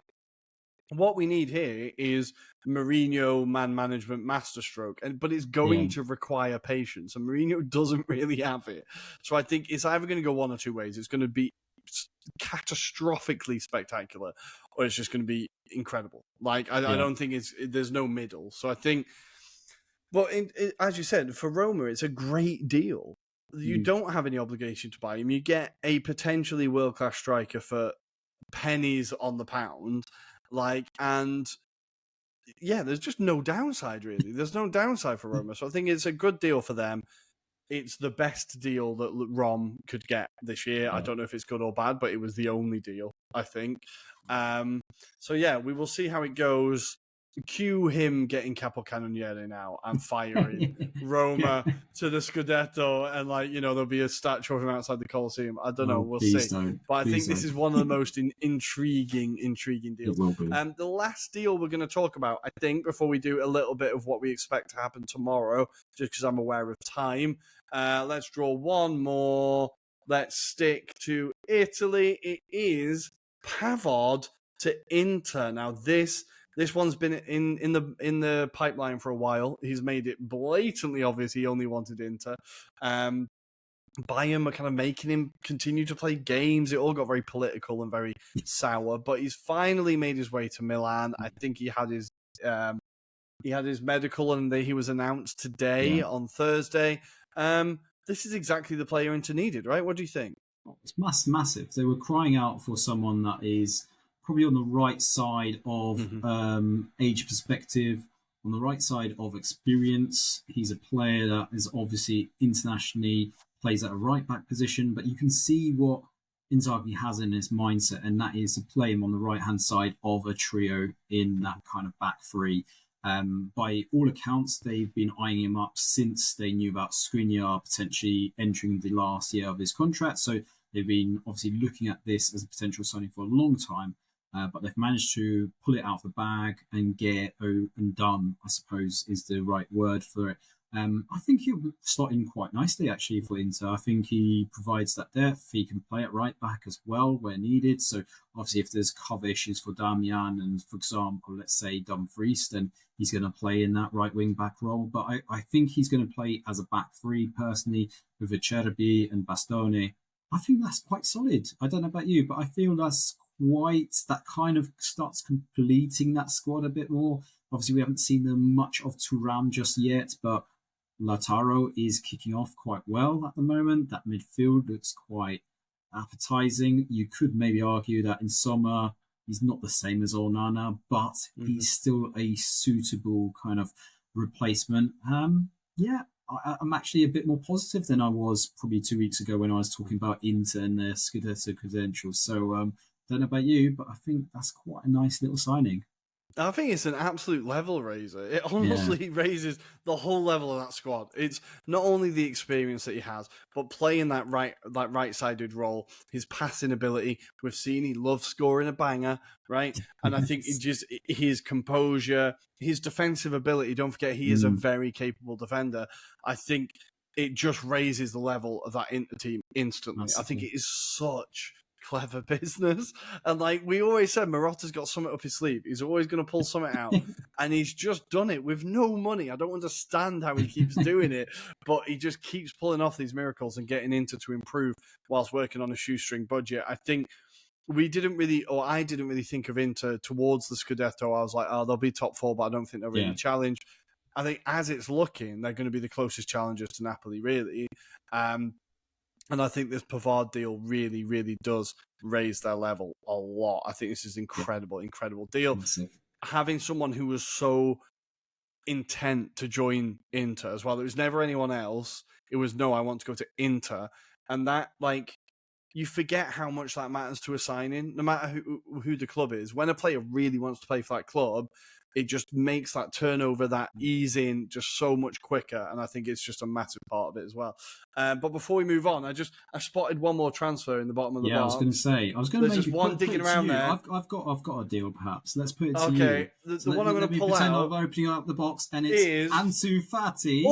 A: what we need here is Mourinho man management masterstroke, but it's going to require patience, and Mourinho doesn't really have it. So I think it's either going to go one or two ways. It's going to be catastrophically spectacular, or it's just going to be incredible. Like I don't think there's no middle. So I think, well, as you said, for Roma, it's a great deal. You don't have any obligation to buy him. You get a potentially world-class striker for pennies on the pound. And there's just no downside, really. There's no downside for Roma. So I think it's a good deal for them. It's the best deal that Rom could get this year. I don't know if it's good or bad, but it was the only deal, I think. So we will see how it goes. Cue him getting Capocannoniere now and firing Roma to the Scudetto, and there'll be a statue of him outside the Colosseum. I don't know, we'll see. But I think this is one of the most intriguing deals. The last deal we're going to talk about, I think, before we do a little bit of what we expect to happen tomorrow, just because I'm aware of time. Let's draw one more. Let's stick to Italy. It is Pavard to Inter. Now this one's been in the pipeline for a while. He's made it blatantly obvious he only wanted Inter. Bayern were kind of making him continue to play games. It all got very political and very sour, but he's finally made his way to Milan. I think he had his medical, and he was announced today on Thursday. This is exactly the player Inter needed, right? What do you think?
B: It's massive. They were crying out for someone that is probably on the right side of age perspective, on the right side of experience. He's a player that is obviously internationally plays at a right back position, but you can see what Inzaghi has in his mindset, and that is to play him on the right hand side of a trio in that kind of back three. By all accounts, they've been eyeing him up since they knew about Skriniar potentially entering the last year of his contract. So they've been obviously looking at this as a potential signing for a long time. But they've managed to pull it out of the bag and get and done, I suppose, is the right word for it. I think he'll slot in quite nicely, actually, for Inter. I think he provides that depth. He can play at right back as well where needed. So, obviously, if there's cover issues for Damian and, for example, let's say Dumfries, then he's going to play in that right wing back role. But I think he's going to play as a back three, personally, with Acerbi and Bastoni. I think that's quite solid. I don't know about you, but I feel that kind of starts completing that squad a bit more. Obviously, we haven't seen much of Thuram just yet, but Lautaro is kicking off quite well at the moment. That midfield looks quite appetizing. You could maybe argue that in summer he's not the same as Onana, but he's still a suitable kind of replacement. I'm actually a bit more positive than I was probably 2 weeks ago when I was talking about Inter and their Scudetto credentials. So don't know about you, but I think that's quite a nice little signing.
A: I think it's an absolute level raiser. It
B: Yeah.
A: honestly raises the whole level of that squad. It's not only the experience that he has, but playing that right-sided role, his passing ability. We've seen he loves scoring a banger, right? And I think it just his composure, his defensive ability. Don't forget, he is a very capable defender. I think it just raises the level of that Inter team instantly. I think it is such clever business. And like we always said, Marotta's got something up his sleeve. He's always going to pull something out. And he's just done it with no money. I don't understand how he keeps doing it, but he just keeps pulling off these miracles and getting Inter to improve whilst working on a shoestring budget. I think I didn't really think of Inter towards the Scudetto. I was like, oh, they'll be top four, but I don't think they'll really challenge. I think as it's looking, they're going to be the closest challengers to Napoli, really. And I think this Pavard deal really, really does raise their level a lot. I think this is incredible deal. Having someone who was so intent to join Inter as well. There was never anyone else. It was, no, I want to go to Inter. And that, like, you forget how much that matters to a signing, no matter who the club is. When a player really wants to play for that club, it just makes that turnover, that ease in just so much quicker. And I think it's just a massive part of it as well. But before we move on, I spotted one more transfer in the bottom of the box.
B: I was going to say, there's
A: just one digging around there.
B: I've got a deal, perhaps. Let's put it to you.
A: Okay, the one I'm going to pull out.
B: I'm opening up the box, and it's Ansu Fati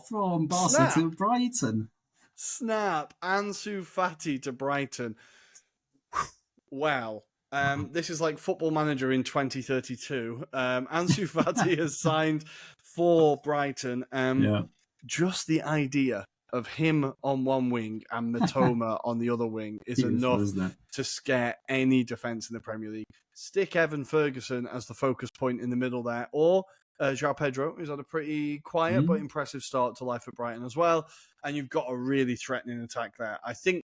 B: from Barca to Brighton.
A: Snap, Ansu Fati to Brighton. Wow. This is like Football Manager in 2032. Ansu Fati has signed for Brighton. Just the idea of him on one wing and Matoma on the other wing is enough to scare any defence in the Premier League. Stick Evan Ferguson as the focus point in the middle there, or João Pedro, who's had a pretty quiet but impressive start to life at Brighton as well. And you've got a really threatening attack there. I think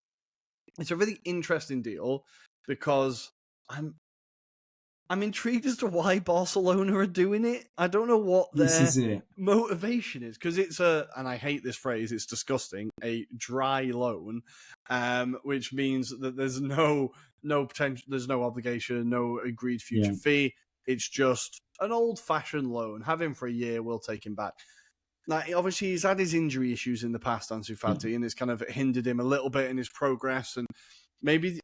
A: it's a really interesting deal because I'm intrigued as to why Barcelona are doing it. I don't know what their motivation is, because it's and I hate this phrase, it's disgusting, a dry loan, which means that there's no potential, there's no obligation, no agreed future fee. It's just an old-fashioned loan. Have him for a year, we'll take him back. Now, obviously, he's had his injury issues in the past, Ansu Fati, and it's kind of hindered him a little bit in his progress. And maybe,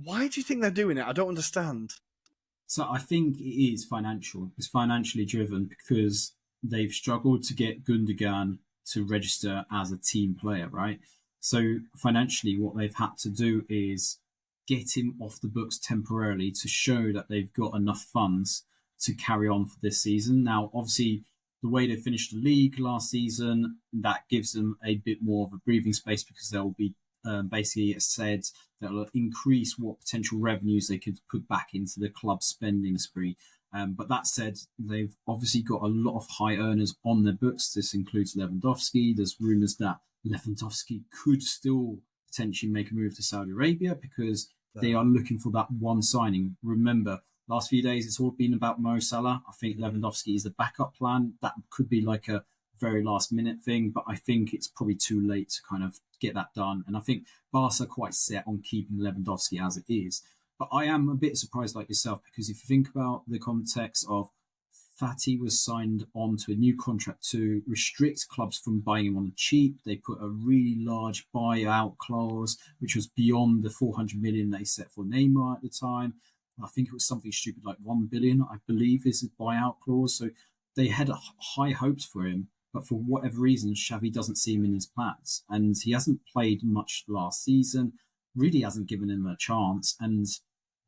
A: why do you think they're doing it? I don't understand.
B: So I think it is financial. It's financially driven because they've struggled to get Gundogan to register as a team player, right? So financially, what they've had to do is get him off the books temporarily to show that they've got enough funds to carry on for this season. Now, obviously, the way they finished the league last season, that gives them a bit more of a breathing space because they'll be basically, it said, that will increase what potential revenues they could put back into the club spending spree. But that said, they've obviously got a lot of high earners on their books. This includes Lewandowski. There's rumours that Lewandowski could still potentially make a move to Saudi Arabia because they are looking for that one signing. Remember, last few days, it's all been about Mo Salah. I think Lewandowski is the backup plan. That could be like a very last minute thing, but I think it's probably too late to kind of get that done. And I think Barca are quite set on keeping Lewandowski as it is. But I am a bit surprised like yourself, because if you think about the context of Fati was signed on to a new contract to restrict clubs from buying him on the cheap. They put a really large buyout clause, which was beyond the 400 million they set for Neymar at the time. I think it was something stupid like 1 billion, I believe, is a buyout clause. So they had high hopes for him. But for whatever reason, Xavi doesn't see him in his plans. And he hasn't played much last season, really hasn't given him a chance. And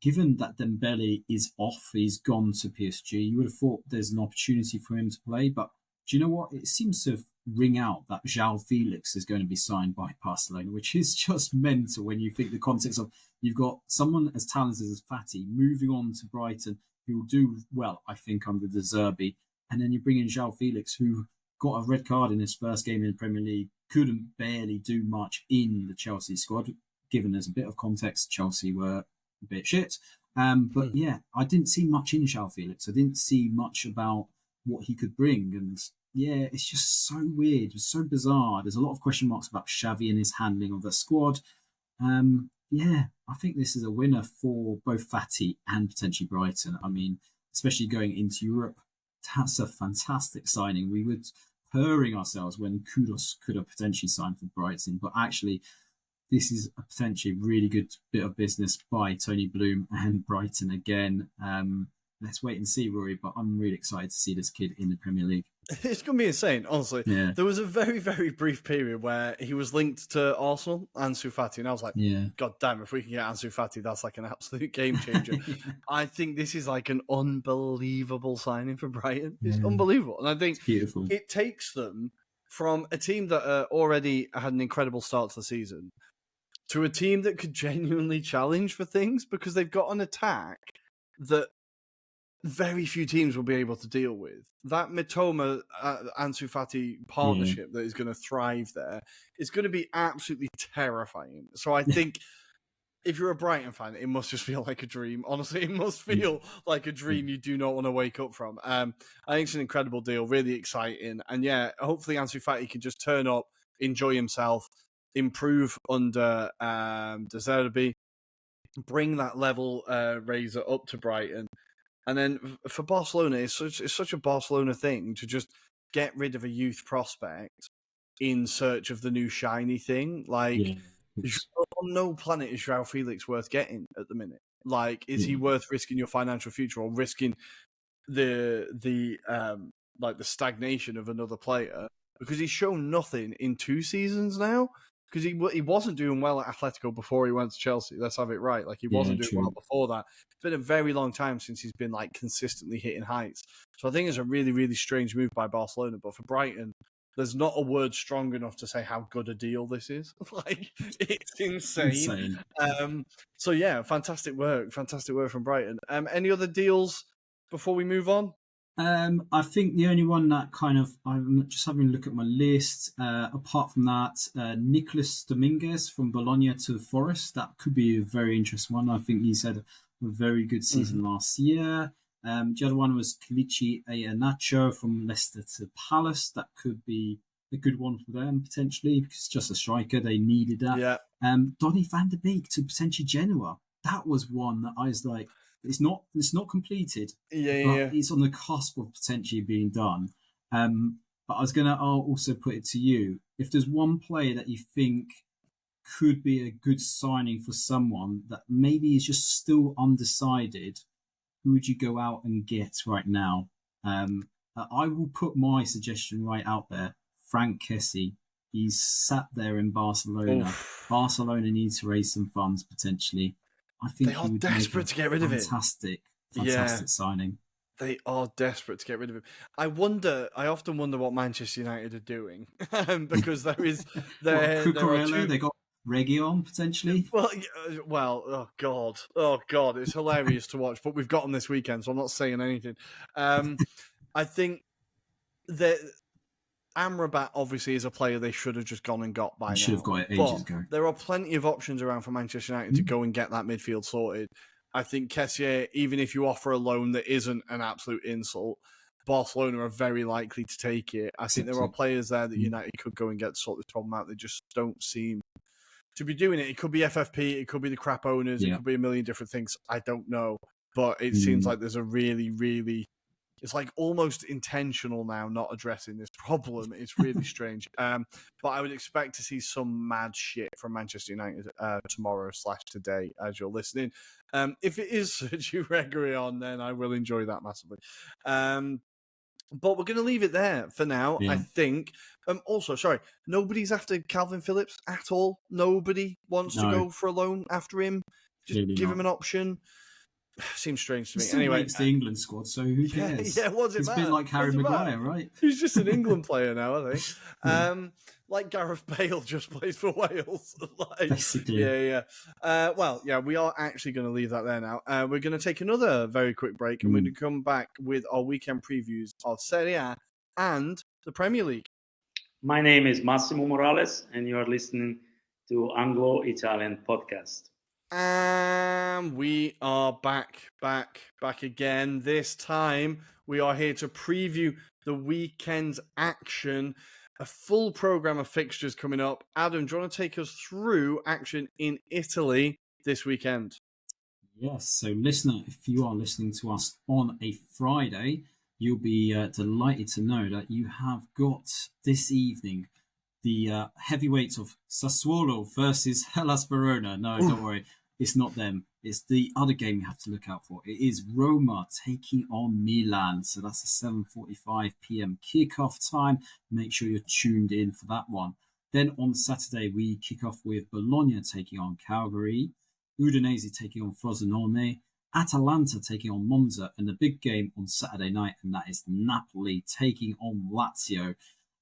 B: given that Dembele is off, he's gone to PSG, you would have thought there's an opportunity for him to play. But do you know what? It seems to ring out that João Felix is going to be signed by Barcelona, which is just mental when you think the context of you've got someone as talented as Fati moving on to Brighton, who will do well, I think, under De Zerbi. And then you bring in João Felix, who got a red card in his first game in the Premier League, couldn't barely do much in the Chelsea squad. Given there's a bit of context, Chelsea were a bit shit. But yeah, I didn't see much in João Felix. I didn't see much about what he could bring. And yeah, it's just so weird. It's so bizarre. There's a lot of question marks about Xavi and his handling of the squad. Yeah, I think this is a winner for both Fati and potentially Brighton. I mean, especially going into Europe. That's a fantastic signing. We were purring ourselves when Kudos could have potentially signed for Brighton, but actually this is a potentially really good bit of business by Tony Bloom and Brighton again. Let's wait and see, Rory, but I'm really excited to see this kid in the Premier League.
A: It's going to be insane, honestly.
B: Yeah.
A: There was a very, very brief period where he was linked to Arsenal, Ansu Fati, and I was like, God damn, if we can get Ansu Fati, that's like an absolute game changer. I think this is like an unbelievable signing for Brighton. It's unbelievable. And I think it takes them from a team that already had an incredible start to the season to a team that could genuinely challenge for things, because they've got an attack that very few teams will be able to deal with. That Mitoma Ansu Fati partnership that is going to thrive there is going to be absolutely terrifying. So I think if you're a Brighton fan, it must just feel like a dream. Honestly, it must feel like a dream you do not want to wake up from. I think it's an incredible deal, really exciting. And yeah, hopefully Ansu Fati can just turn up, enjoy himself, improve under De Zerbi, bring that level raiser up to Brighton. And then for Barcelona, it's such a Barcelona thing to just get rid of a youth prospect in search of the new shiny thing. Like, on no planet is João Felix worth getting at the minute. Like, is he worth risking your financial future or risking the stagnation of another player? Because he's shown nothing in 2 seasons now. Because he wasn't doing well at Atletico before he went to Chelsea. Let's have it right. Like, he wasn't doing well before that. It's been a very long time since he's been like consistently hitting heights. So I think it's a really, really strange move by Barcelona. But for Brighton, there's not a word strong enough to say how good a deal this is. Like, it's insane. So yeah, fantastic work from Brighton. Any other deals before we move on?
B: I think the only one that kind of, I'm just having a look at my list. Apart from that, Nicolas Dominguez from Bologna to Forest. That could be a very interesting one. I think he's had a very good season last year. The other one was Kelechi Iheanacho from Leicester to Palace. That could be a good one for them, potentially, because it's just a striker. They needed that.
A: Yeah.
B: Donny van der Beek to potentially Genoa. That was one that I was like, it's not completed. But it's on the cusp of potentially being done. But I'll also put it to you. If there's one player that you think could be a good signing for someone that maybe is just still undecided, who would you go out and get right now? I will put my suggestion right out there. Frank Kessie. He's sat there in Barcelona. Oof. Barcelona needs to raise some funds potentially. I think
A: they are desperate to get rid of it.
B: Fantastic signing.
A: They are desperate to get rid of him. I often wonder what Manchester United are doing because there is
B: they got Reguilon potentially.
A: Oh god, it's hilarious to watch. But we've got them this weekend, so I'm not saying anything. I think that Amrabat obviously is a player they should have just gone and got by now.
B: Should have got it ages ago.
A: There are plenty of options around for Manchester United to go and get that midfield sorted. I think Kessié, even if you offer a loan that isn't an absolute insult, Barcelona are very likely to take it. I think there are players there that United could go and get to sort this problem out. They just don't seem to be doing it. It could be FFP, it could be the crap owners, it could be a million different things. I don't know. But it seems like there's a really, really... It's like almost intentional now not addressing this problem. It's really strange. But I would expect to see some mad shit from Manchester United tomorrow/today as you're listening. If it is Sergio Reguilon, then I will enjoy that massively. But we're going to leave it there for now, I think. Also, sorry, nobody's after Calvin Phillips at all. Nobody wants to go for a loan after him. Just give him an option. Seems strange to me. Anyway,
B: makes the England squad, so who cares?
A: What's it matter?
B: It's a bit like Harry Maguire, right?
A: He's just an England player now, I think. Like Gareth Bale just plays for Wales.
B: Basically.
A: We are actually going to leave that there now. We're going to take another very quick break, and we're going to come back with our weekend previews of Serie A and the Premier League.
D: My name is Massimo Morales, and you are listening to Anglo-Italian podcast.
A: And we are back again. This time we are here to preview the weekend's action. A full program of fixtures coming up. Adam, do you want to take us through action in Italy this weekend?
B: Yes, so listener, if you are listening to us on a Friday, you'll be delighted to know that you have got this evening the heavyweights of Sassuolo versus Hellas Verona. No, don't worry, it's not them. It's the other game you have to look out for. It is Roma taking on Milan. So that's a 7:45 p.m. kickoff time. Make sure you're tuned in for that one. Then on Saturday, we kick off with Bologna taking on Calgary, Udinese taking on Frosinone, Atalanta taking on Monza, and the big game on Saturday night, and that is Napoli taking on Lazio.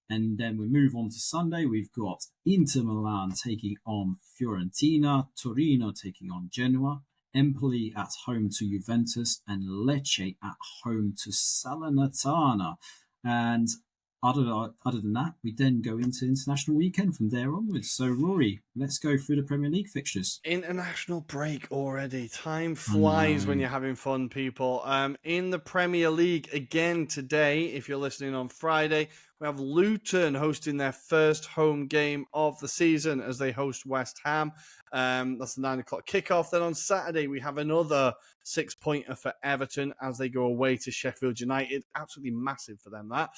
B: And then we move on to Sunday. We've got Inter Milan taking on Fiorentina, Torino taking on Genoa, Empoli at home to Juventus, and Lecce at home to Salernitana. And other than that, we then go into international weekend from there onwards. So, Rory, let's go through the Premier League fixtures.
A: International break already. Time flies when you're having fun, people. In the Premier League, again today, if you're listening on Friday, we have Luton hosting their first home game of the season as they host West Ham. That's the 9 o'clock kickoff. Then on Saturday, we have another 6-pointer for Everton as they go away to Sheffield United. Absolutely massive for them, that.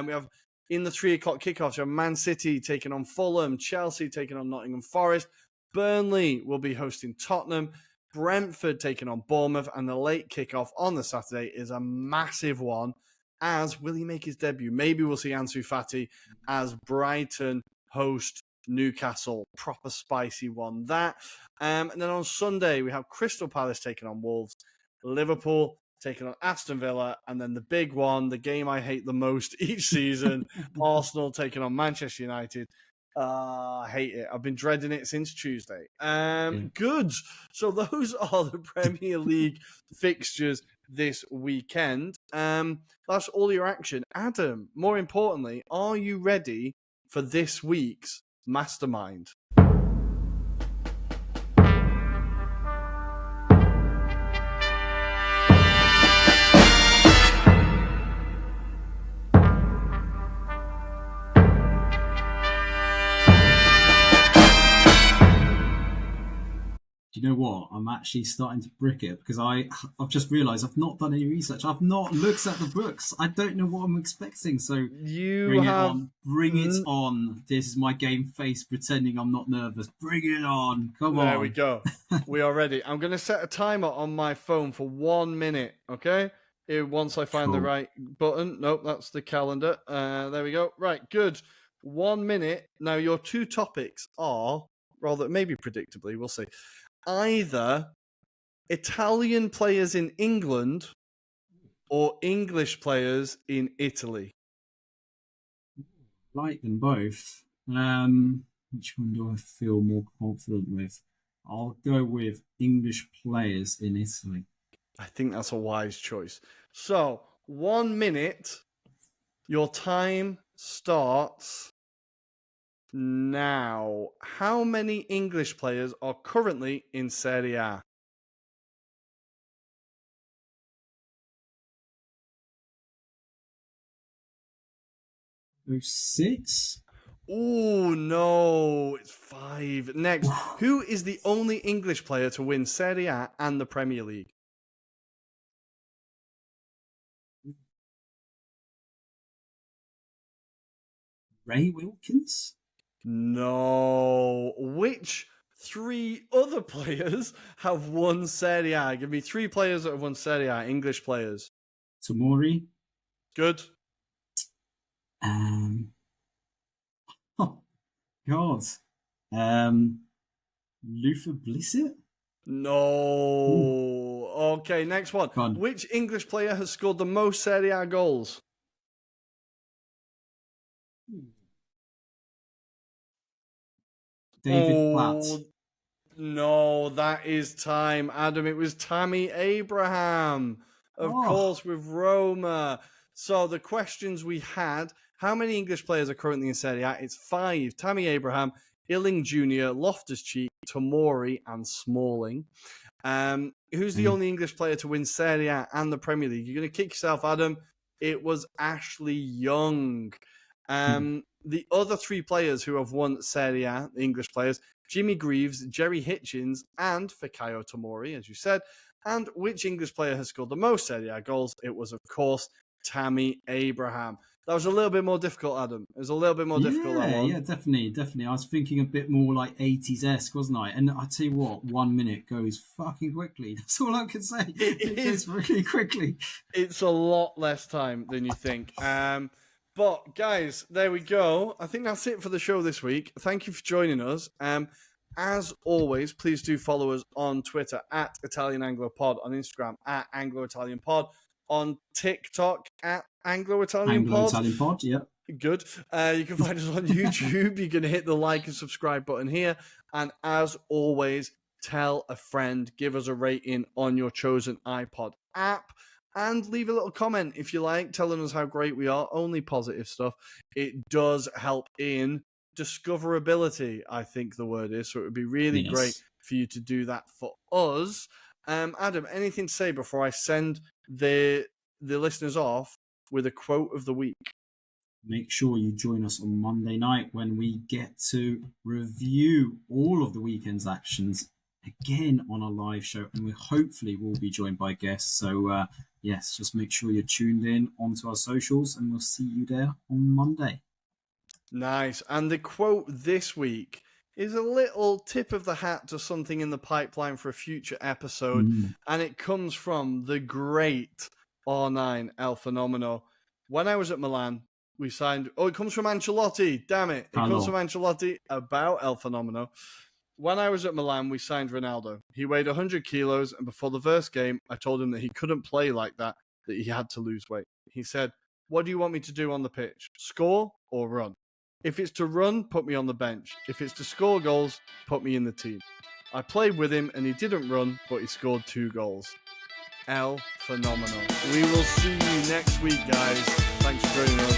A: We have in the 3 o'clock kickoffs, you have Man City taking on Fulham, Chelsea taking on Nottingham Forest, Burnley will be hosting Tottenham, Brentford taking on Bournemouth, and the late kickoff on the Saturday is a massive one. As will he make his debut? Maybe we'll see Ansu Fati as Brighton host Newcastle. Proper spicy one, that. And then on Sunday, we have Crystal Palace taking on Wolves, Liverpool taking on Aston Villa, and then the big one, the game I hate the most each season, Arsenal taking on Manchester United. I hate it. I've been dreading it since Tuesday. Good. So those are the Premier League fixtures this weekend. That's all your action. Adam, more importantly, are you ready for this week's Mastermind?
B: Do you know what? I'm actually starting to brick it because I've just realised I've not done any research. I've not looked at the books. I don't know what I'm expecting. So bring it on. Bring it on. This is my game face pretending I'm not nervous. Bring it on. Come on.
A: There we go. We are ready. I'm going to set a timer on my phone for 1 minute, okay? Once I find the right button. Nope, that's the calendar. There we go. Right, good. 1 minute. Now, your two topics are, rather, maybe predictably, we'll see. Either Italian players in England or English players in Italy.
B: Like them both. Which one do I feel more confident with? I'll go with English players in Italy.
A: I think that's a wise choice. So, 1 minute. Your time starts now. How many English players are currently in Serie A?
B: Oh, 6?
A: Oh, no. It's 5. Next. Who is the only English player to win Serie A and the Premier League?
B: Ray Wilkins?
A: No. Which 3 other players have won Serie A? Give me 3 players that have won Serie A, English players.
B: Tomori?
A: Good.
B: Oh, God. Luther Blissett?
A: No. Ooh. Okay, next one. Which English player has scored the most Serie A goals?
B: David Platt.
A: No, that is time, Adam. It was Tammy Abraham, of course, with Roma. So the questions we had, how many English players are currently in Serie A? It's 5. Tammy Abraham, Illing Jr., Loftus-Cheek, Tomori, and Smalling. Who's the only English player to win Serie A and the Premier League? You're going to kick yourself, Adam. It was Ashley Young. The other 3 players who have won Serie A, the English players, Jimmy Greaves, Jerry Hitchens, and Fikayo Tomori, as you said. And which English player has scored the most Serie A goals? It was, of course, Tammy Abraham. That was a little bit more difficult, Adam. It was a little bit more difficult, that one.
B: Yeah, definitely. I was thinking a bit more like 80s-esque, wasn't I? And I tell you what, 1 minute goes fucking quickly. That's all I can say. It goes really quickly.
A: It's a lot less time than you think. But, guys, there we go. I think that's it for the show this week. Thank you for joining us. As always, please do follow us on Twitter at Italian Anglo Pod, on Instagram at Anglo-Italian Pod, on TikTok at Anglo-Italian Pod.
B: Anglo-Italian Pod, yeah.
A: Good. You can find us on YouTube. You can hit the like and subscribe button here. And as always, tell a friend, give us a rating on your chosen iPod app, and leave a little comment if you like, telling us how great we are. Only positive stuff. It does help in discoverability, I think the word is. So it would be really great for you to do that for us. Adam, anything to say before I send the listeners off with a quote of the week?
B: Make sure you join us on Monday night when we get to review all of the weekend's actions again on a live show, and we hopefully will be joined by guests. So yes, just make sure you're tuned in onto our socials, and we'll see you there on Monday.
A: Nice. And the quote this week is a little tip of the hat to something in the pipeline for a future episode. And it comes from the great R9 El Fenomeno. When I was at Milan, we signed... Oh, it comes from Ancelotti. Damn it. It comes from Ancelotti about El Fenomeno. When I was at Milan, we signed Ronaldo. He weighed 100 kilos, and before the first game, I told him that he couldn't play like that he had to lose weight. He said, "What do you want me to do on the pitch? Score or run? If it's to run, put me on the bench. If it's to score goals, put me in the team." I played with him and he didn't run, but he scored 2 goals. El Phenomenal. We will see you next week, guys. Thanks for joining us.